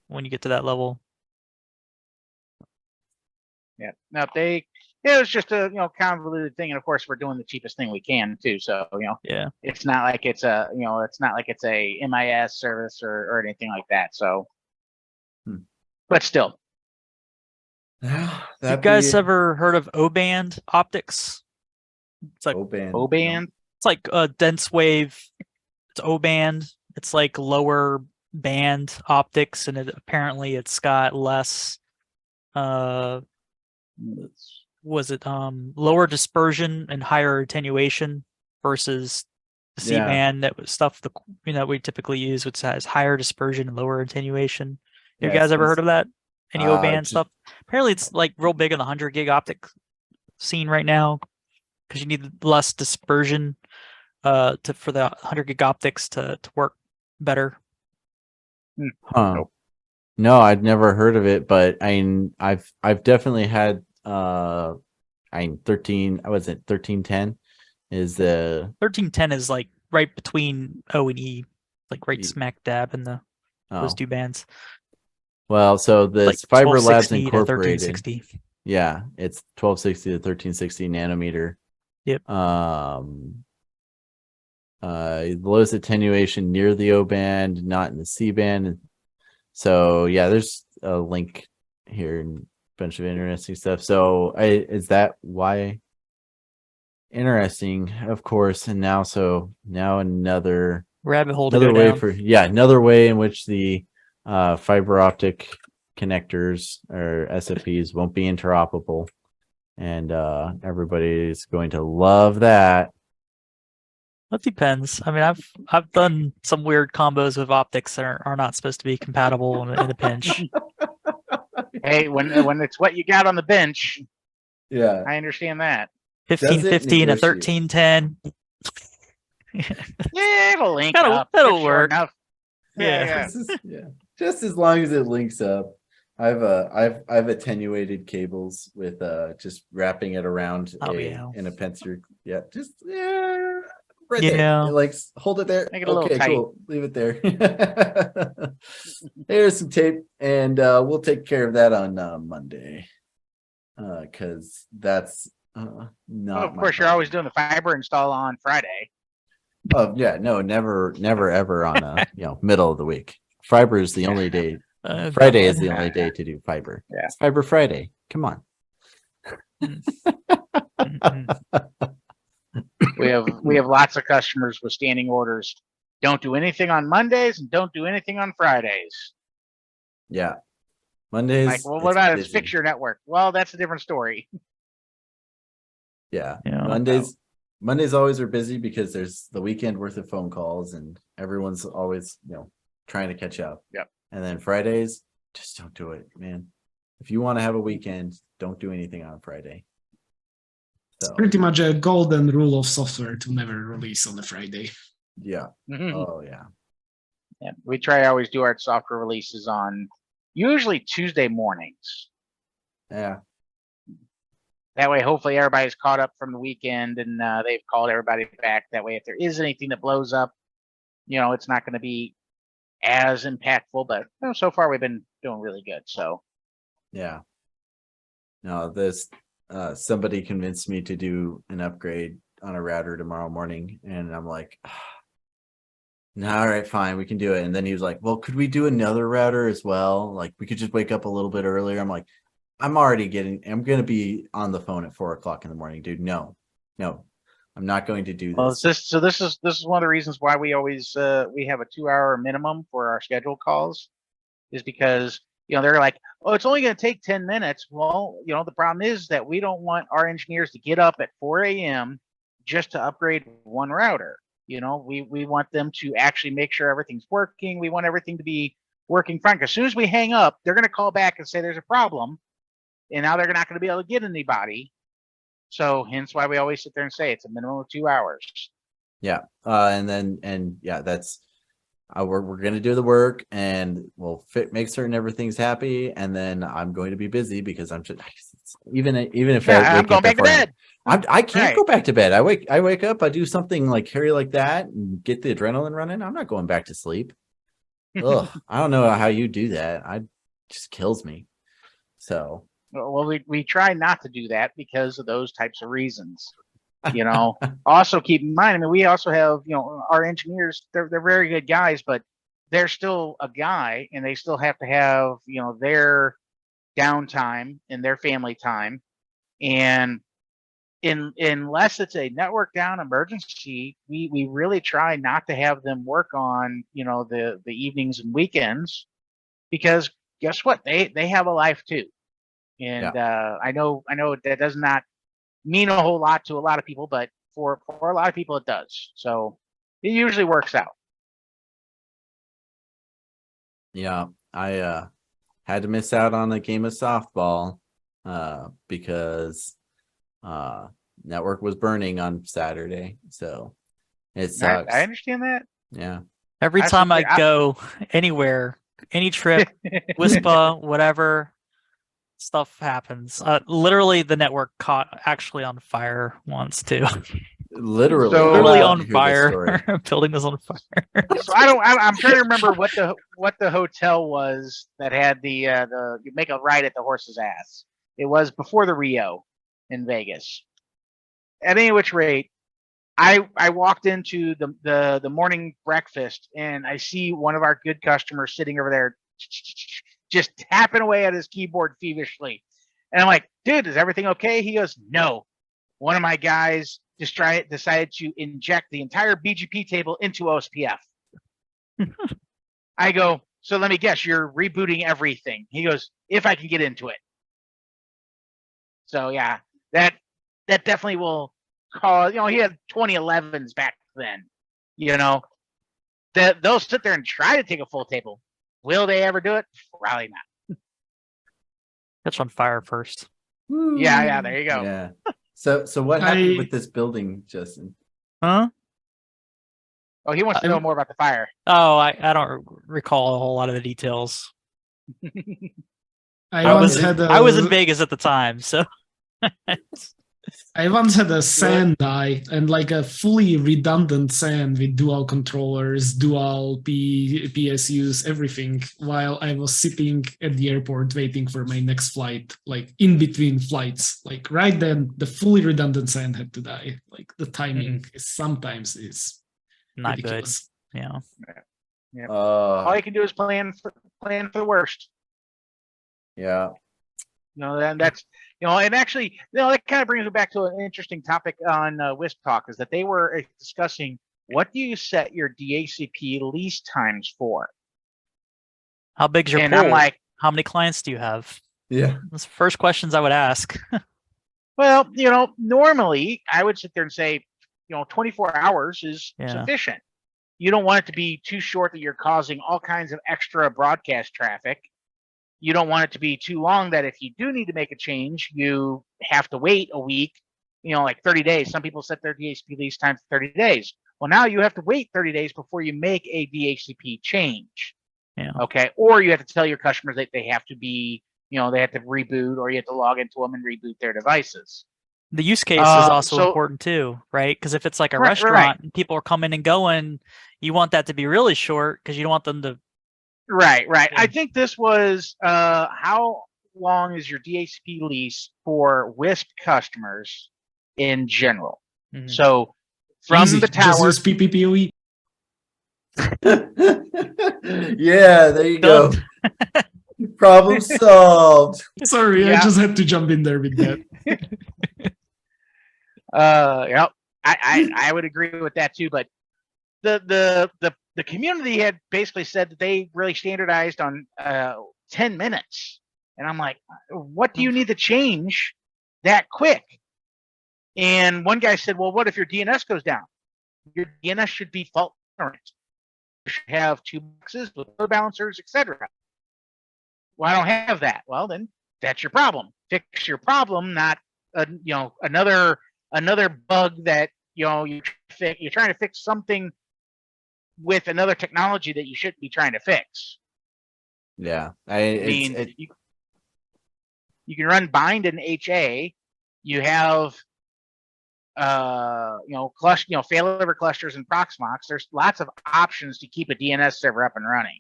when you get to that level. Yeah. Now it was just a convoluted thing, and of course we're doing the cheapest thing we can too. So yeah, it's not like it's a MIS service or anything like that. So, but still, you guys ever heard of O-band optics? It's like O-band. It's like a dense wave. It's O-band. It's like lower band optics, and apparently it's got less. Lower dispersion and higher attenuation versus the C-band that was stuff we typically use, which has higher dispersion and lower attenuation. You guys ever heard of that? Any O-band stuff? Apparently it's like real big on the 100 gig optic scene right now because you need less dispersion for the 100 gig optics to work better. Huh. No, I'd never heard of it, but I've definitely had 1310 is the 1310 is like right between O and E, like right smack dab in those two bands. Well, so this like Fiber Labs Incorporated. 1360. Yeah, it's 1260 to 1360 nanometer. Yep. Lowest attenuation near the O band, not in the C band. So yeah, there's a link here and a bunch of interesting stuff. So is that why? Interesting, of course. And now another rabbit hole. Another way in which the fiber optic connectors or SFPs won't be interoperable, and everybody's going to love that. That depends. I mean, I've done some weird combos with optics that are not supposed to be compatible in a pinch. Hey, when it's what you got on the bench, yeah, I understand that. 1550 and a 1310. Yeah, it'll link up. It'll work. Enough. Yeah. Just as long as it links up. I've attenuated cables with just wrapping it around in a pencil. Yeah, right there. Like hold it there. Make it a little tight. Cool. Leave it there. Here's some tape, and we'll take care of that on Monday. Because that's not. Well, of course, you're always doing the fiber install on Friday. Oh yeah, no, never ever on a middle of the week. Fiber is the only day. Friday is the only day to do fiber. Yeah. It's Fiber Friday. Come on. We have lots of customers with standing orders. Don't do anything on Mondays and don't do anything on Fridays. Yeah. Mondays. Like, well, what about fix your network? Well, that's a different story. Yeah. Yeah. Mondays always are busy because there's the weekend worth of phone calls and everyone's always, trying to catch up. Yep. And then Fridays, just don't do it, man. If you want to have a weekend, don't do anything on Friday. So Pretty much a golden rule of software to never release on a Friday. yeah. Oh yeah. Yeah, we try to always do our software releases on usually Tuesday mornings. Yeah. That way, hopefully everybody's caught up from the weekend and they've called everybody back. That way, if there is anything that blows up, it's not going to be as impactful, but so far we've been doing really good. So yeah. No, this somebody convinced me to do an upgrade on a router tomorrow morning, and I'm like, no, all right, fine, we can do it. And then he was like, well, could we do another router as well? Like, we could just wake up a little bit earlier. I'm like, I'm going to be on the phone at 4 o'clock in the morning, dude. No, I'm not going to do this. Well, this is one of the reasons why we always we have a 2-hour minimum for our scheduled calls, is because they're like, oh, it's only going to take 10 minutes. Well, the problem is that we don't want our engineers to get up at 4 a.m. just to upgrade one router. We want them to actually make sure everything's working. We want everything to be working fine. As soon as we hang up, they're going to call back and say there's a problem, and now they're not going to be able to get anybody. So hence why we always sit there and say it's a minimum of 2 hours. Yeah. That's we're going to do the work and we'll make certain everything's happy. And then I'm going to be busy because I'm just, even if I'm going back to bed. I can't go back to bed. I wake up, I do something like Harry like that and get the adrenaline running. I'm not going back to sleep. Ugh, I don't know how you do that. It just kills me. So. Well, we try not to do that because of those types of reasons. Also keep in mind, we also have, our engineers, they're very good guys, but they're still a guy and they still have to have, their downtime and their family time. And unless it's a network down emergency, we really try not to have them work on, the evenings and weekends, because guess what? They have a life too. And I know that does not mean a whole lot to a lot of people, but for a lot of people it does. So it usually works out. Yeah, I had to miss out on a game of softball because network was burning on Saturday. So it sucks. I understand that. Yeah. Every time I go anywhere, any trip, WISPA, whatever, stuff happens. Literally, the network caught actually on fire once too. Literally on fire. Building was on fire. So I'm trying to remember what the hotel was that had the you make a ride at the horse's ass. It was before the Rio in Vegas. At any which rate, I walked into the morning breakfast and I see one of our good customers sitting over there just tapping away at his keyboard feverishly. And I'm like, dude, is everything okay? He goes, no. One of my guys decided to inject the entire BGP table into OSPF. I go, so let me guess, you're rebooting everything. He goes, if I can get into it. So yeah, that definitely will cause, he had 2011s back then, they'll sit there and try to take a full table. Will they ever do it? Probably not. Catch on fire first. Yeah, there you go. Yeah. So what happened with this building, Justin? Huh? Oh, he wants to know more about the fire. Oh, I don't recall a whole lot of the details. I was in Vegas at the time, so I once had a SAN die, and like a fully redundant SAN with dual controllers, dual PSUs, everything, while I was sitting at the airport waiting for my next flight, like in between flights. Like right then, the fully redundant SAN had to die. Like the timing sometimes is Not good. ridiculous. Yeah. Yep. All Uh, you can do is plan for the worst. yeah. And that's, and actually, that kind of brings me back to an interesting topic on WISP Talk, is that they were discussing, what do you set your DHCP lease times for? How big's your And pool? I'm like, how many clients do you have? Yeah. That's the first questions I would ask. well, normally I would sit there and say, 24 hours is Yeah. sufficient. You don't want it to be too short that you're causing all kinds of extra broadcast traffic. You don't want it to be too long that if you do need to make a change, you have to wait a week, like 30 days. Some people set their DHCP lease time for 30 days. Well, now you have to wait 30 days before you make a DHCP change. Yeah. Okay. Or you have to tell your customers that they have to be, they have to reboot, or you have to log into them and reboot their devices. The use case is also so- important too, right? Because if it's like a Right, restaurant right. and people are coming and going, you want that to be really short because you don't want them to. Right. Yeah. I think this was, how long is your DHCP lease for WISP customers in general? Mhm. So from Easy. the Just tower, use PPPoE. Yeah, there you go. Problem solved. Sorry, I Yeah. just had to jump in there with that. yeah, I would agree with that too. But the community had basically said that they really standardized on 10 minutes, and I'm like, what do you need to change that quick? And one guy said, well, what if your DNS goes down? Your DNS should be fault tolerant. You should have 2 boxes with load balancers, etc. Well, I don't have that. Well, then that's your problem. Fix your problem, not another bug that you're trying to fix something with another technology that you shouldn't be trying to fix. Yeah. You can run bind in HA. You have failover clusters and Proxmox. There's lots of options to keep a DNS server up and running.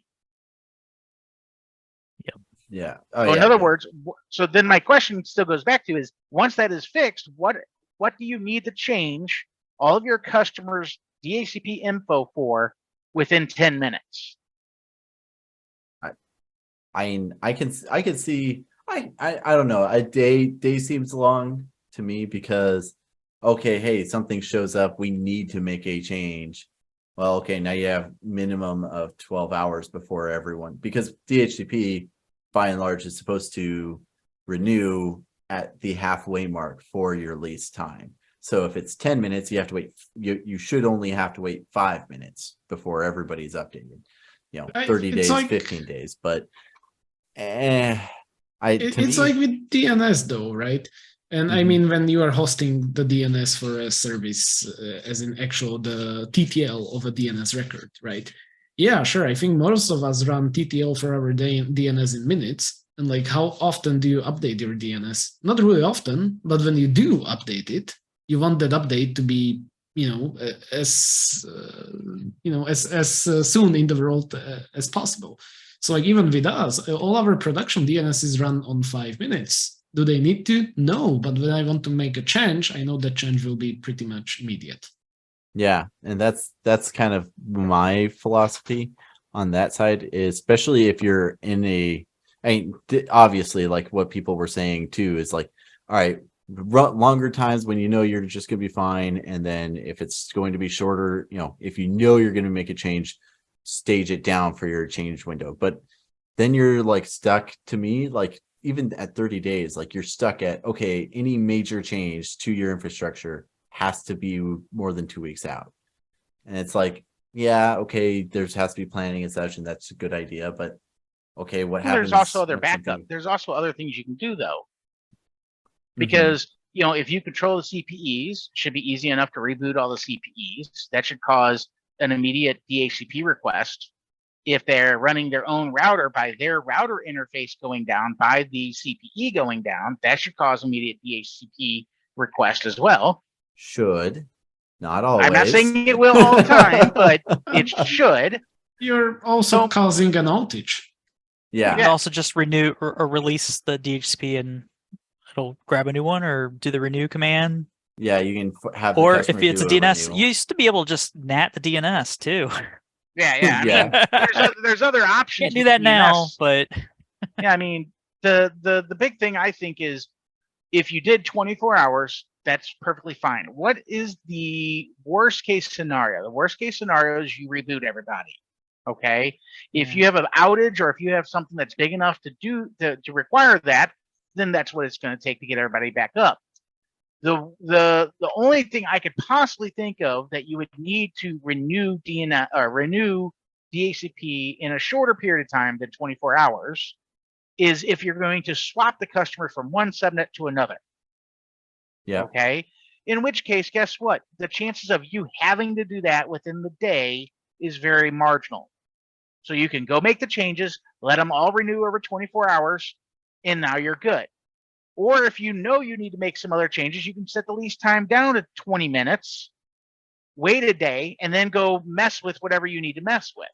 Yeah. Oh, So yeah. in other words, so then my question still goes back to is, once that is fixed, what do you need to change all of your customers' DHCP info for within 10 minutes? I can see. I don't know. A day seems long to me because, okay, hey, something shows up. We need to make a change. Well, okay, now you have minimum of 12 hours before everyone, because DHCP by and large is supposed to renew at the halfway mark for your lease time. So if it's 10 minutes, you have to wait. You should only have to wait 5 minutes before everybody's updated. 30 days, like, 15 days. But It's like with DNS though, right? And I mean, when you are hosting the DNS for a service, as in actual the TTL of a DNS record, right? Yeah, sure. I think most of us run TTL for our DNS in minutes. And like, how often do you update your DNS? Not really often, but when you do update it, you want that update to be, as soon in the world as possible. So like, even with us, all our production DNS is run on 5 minutes. Do they need to? No, but when I want to make a change, I know that change will be pretty much immediate. yeah, and that's kind of my philosophy on that side, especially if you're in obviously, like what people were saying too is like, all right, longer times when you're just going to be fine, and then if it's going to be shorter, if you're going to make a change, stage it down for your change window. But then you're like stuck, to me, like even at 30 days, like you're stuck at, okay, any major change to your infrastructure has to be more than 2 weeks out. And it's like, yeah, okay, there's has to be planning and such, and that's a good idea, but okay, what happens? There's also other when backup. something- There's also other things you can do though. Because if you control the CPEs, it should be easy enough to reboot all the CPEs. That should cause an immediate DHCP request. If they're running their own router, by their router interface going down, by the CPE going down, that should cause immediate DHCP request as well. Should, not always. I'm not saying it will all the time, but it should. You're also causing an outage. You Yeah. can also just renew or release the DHCP and it'll grab a new one, or do the renew command. Yeah, you can have the Or if customer it's a do DNS, renewal. you used to be able to just NAT the DNS too. Yeah. I Yeah. mean, there's other options. Can't do with that DNS. now, but Yeah, I mean, the big thing I think is if you did 24 hours, that's perfectly fine. What is the worst case scenario? The worst case scenario is you reboot everybody. Okay. If you have an outage or if you have something that's big enough to require that, then that's what it's going to take to get everybody back up. The only thing I could possibly think of that you would need to renew DNS or renew DHCP in a shorter period of time than 24 hours is if you're going to swap the customer from one subnet to another. Yeah. Okay. In which case, guess what? The chances of you having to do that within the day is very marginal. So you can go make the changes, let them all renew over 24 hours, and now you're good. Or if you know you need to make some other changes, you can set the lease time down to 20 minutes, wait a day, and then go mess with whatever you need to mess with.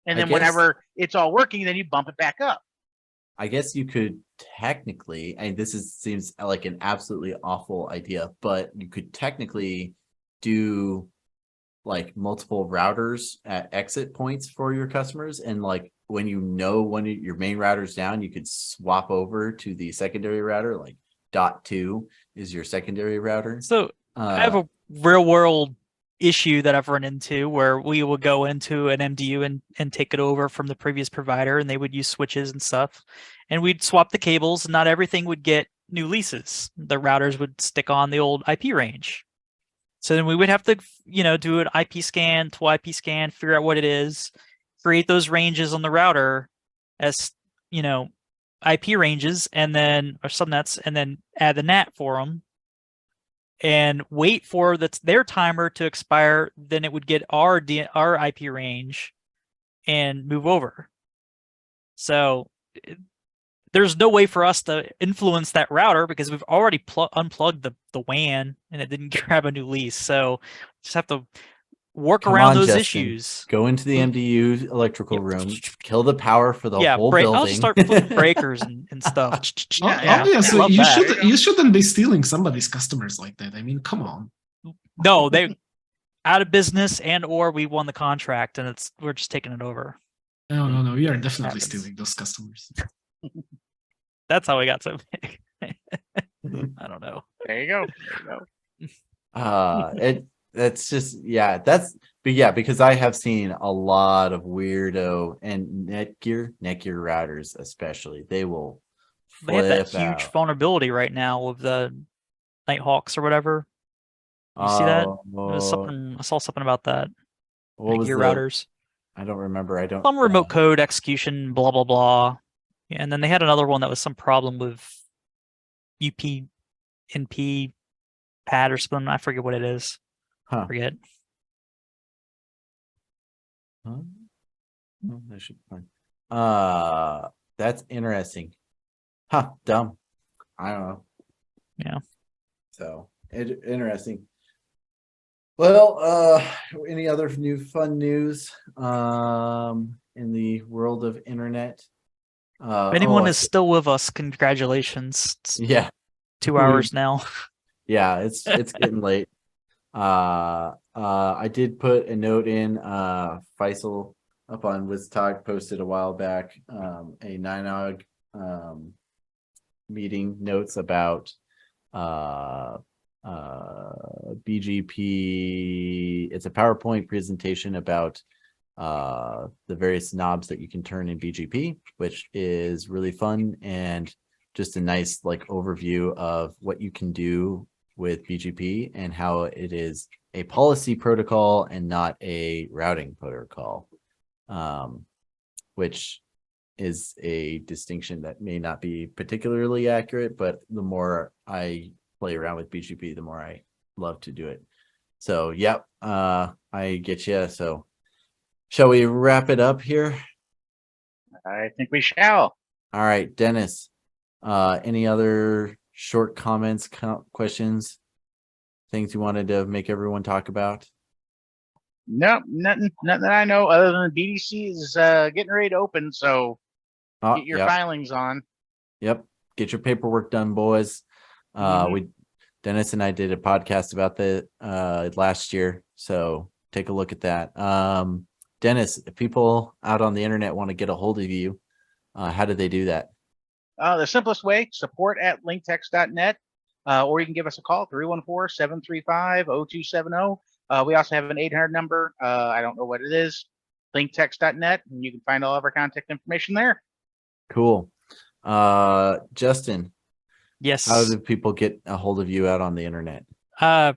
And then whenever it's all working, then you bump it back up. I guess you could technically, and seems like an absolutely awful idea, but you could technically do like multiple routers at exit points for your customers. And like when you know one of your main routers down, you could swap over to the secondary router, like .2 is your secondary router. So I have a real world issue that I've run into where we would go into an MDU and take it over from the previous provider, and they would use switches and stuff, and we'd swap the cables, and not everything would get new leases. The routers would stick on the old IP range. So then we would have to, do an IP scan to IP scan, figure out what it is, create those ranges on the router as, IP ranges, and then, or subnets, and then add the NAT for them, and wait for their timer to expire. Then it would get our IP range and move over. So there's no way for us to influence that router because we've already unplugged the WAN and it didn't grab a new lease. So just have to work around those issues. Go into the MDU electrical room, kill the power for the whole building. I'll just start flipping breakers and stuff. Obviously, you shouldn't be stealing somebody's customers like that. I mean, come on. No, they out of business, and or we won the contract and we're just taking it over. No. We are definitely stealing those customers. That's how we got so big. I don't know. There you go. That's just because I have seen a lot of weirdo and Netgear routers especially. They have that huge vulnerability right now with the Nighthawks or whatever. You see that? I saw something about that. What was your routers? I don't remember. Some remote code execution, blah blah blah. Yeah, and then they had another one that was some problem with UPnP pad or something. I forget what it is. Huh. Forget. Huh? Oh, that should be fine. That's interesting. Huh, dumb. I don't know. Yeah. So interesting. Well, any other new fun news in the world of internet? If anyone is still with us, congratulations. It's 2 hours now. Yeah, it's getting late. I did put a note in Faisal up on WISTalk posted a while back a 9og meeting notes about BGP. It's a PowerPoint presentation about the various knobs that you can turn in BGP, which is really fun and just a nice overview of what you can do with BGP and how it is a policy protocol and not a routing protocol, which is a distinction that may not be particularly accurate, but the more I play around with BGP, the more I love to do it. So, yep, I get you. So, shall we wrap it up here? I think we shall. All right, Dennis, any other short comments, questions, things you wanted to make everyone talk about? Nope, nothing that I know other than BDC is getting ready to open, so get your filings on. Yep, get your paperwork done, boys. Dennis and I did a podcast about that last year, so take a look at that. Dennis, if people out on the internet want to get a hold of you, how do they do that? The simplest way, support@linktechs.net, or you can give us a call, 314-735-0270. We also have an 800 number. I don't know what it is, linktechs.net, and you can find all of our contact information there. Cool. Justin, Yes. how do people get a hold of you out on the internet? Facebook,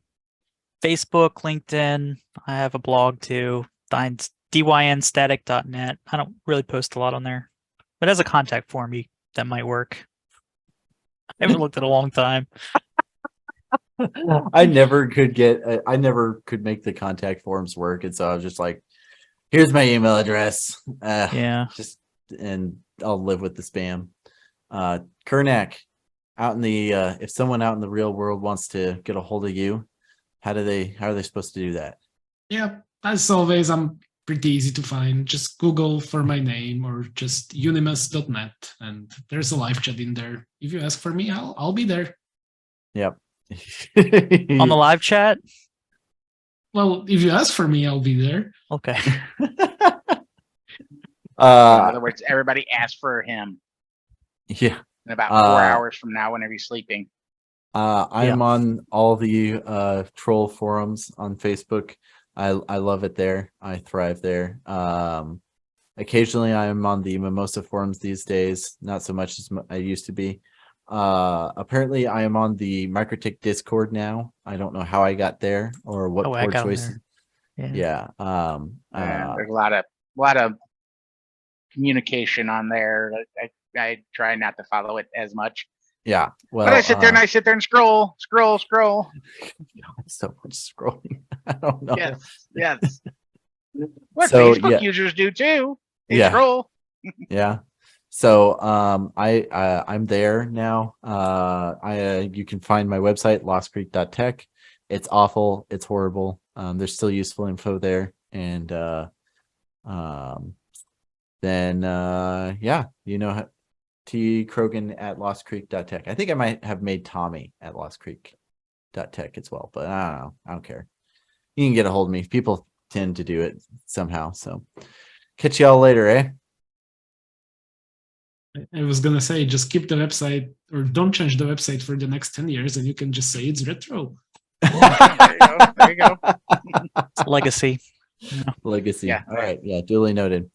LinkedIn. I have a blog too. dynstatic.net. I don't really post a lot on there, but as a contact form, that might work. I haven't looked at a long time. I never could make the contact forms work, and so I was just like, here's my email address. Yeah. And I'll live with the spam. Kirnak, out in the if someone out in the real world wants to get a hold of you, how are they supposed to do that? Yeah, as always, I'm pretty easy to find. Just Google for my name or just unimas.net, and there's a live chat in there. If you ask for me, I'll be there. Yep. On the live chat? Well, if you ask for me, I'll be there. Okay. In other words, everybody ask for him. Yeah. In about 4 hours from now, whenever he's sleeping. I am on all the troll forums on Facebook. I love it there. I thrive there. Occasionally I am on the Mimosa forums these days, not so much as I used to be. Apparently I am on the Microtik Discord now. I don't know how I got there or what poor choices. Yeah. There's a lot of communication on there. I try not to follow it as much. Yeah. Well, but I sit there and scroll. So much scrolling. I don't know. Yes. What So, Facebook users do too. They Yeah. scroll. Yeah. So I'm there now. You can find my website, lostcreek.tech. It's awful. It's horrible. There's still useful info there. And T Krogan at lostcreek.tech. I think I might have made Tommy at lostcreek.tech as well, but I don't know. I don't care. You can get a hold of me. People tend to do it somehow. So catch y'all later, eh? I was gonna say, just keep the website or don't change the website for the next 10 years, and you can just say it's retro. There you go. It's legacy. Legacy. Yeah. All right. Yeah. Duly noted.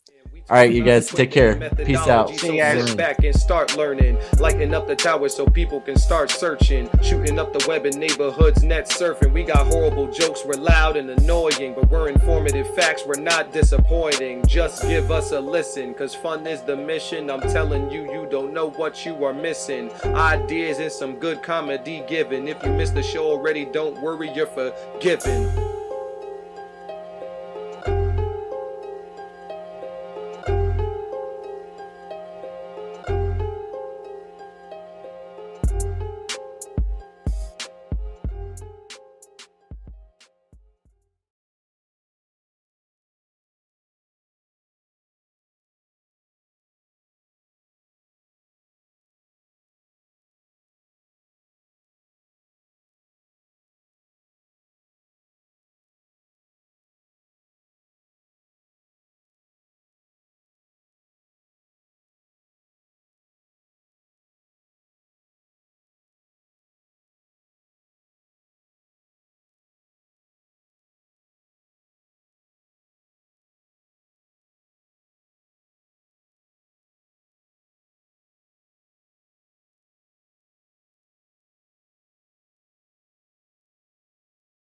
All right, you guys, take care. Peace out. See you guys. Sit back and start learning. Lighten up the tower so people can start searching. Shooting up the web in neighborhoods, net surfing. We got horrible jokes, we're loud and annoying, but we're informative facts, we're not disappointing. Just give us a listen, cause fun is the mission. I'm telling you, you don't know what you are missing. Ideas and some good comedy given. If you missed the show already, don't worry, you're forgiven.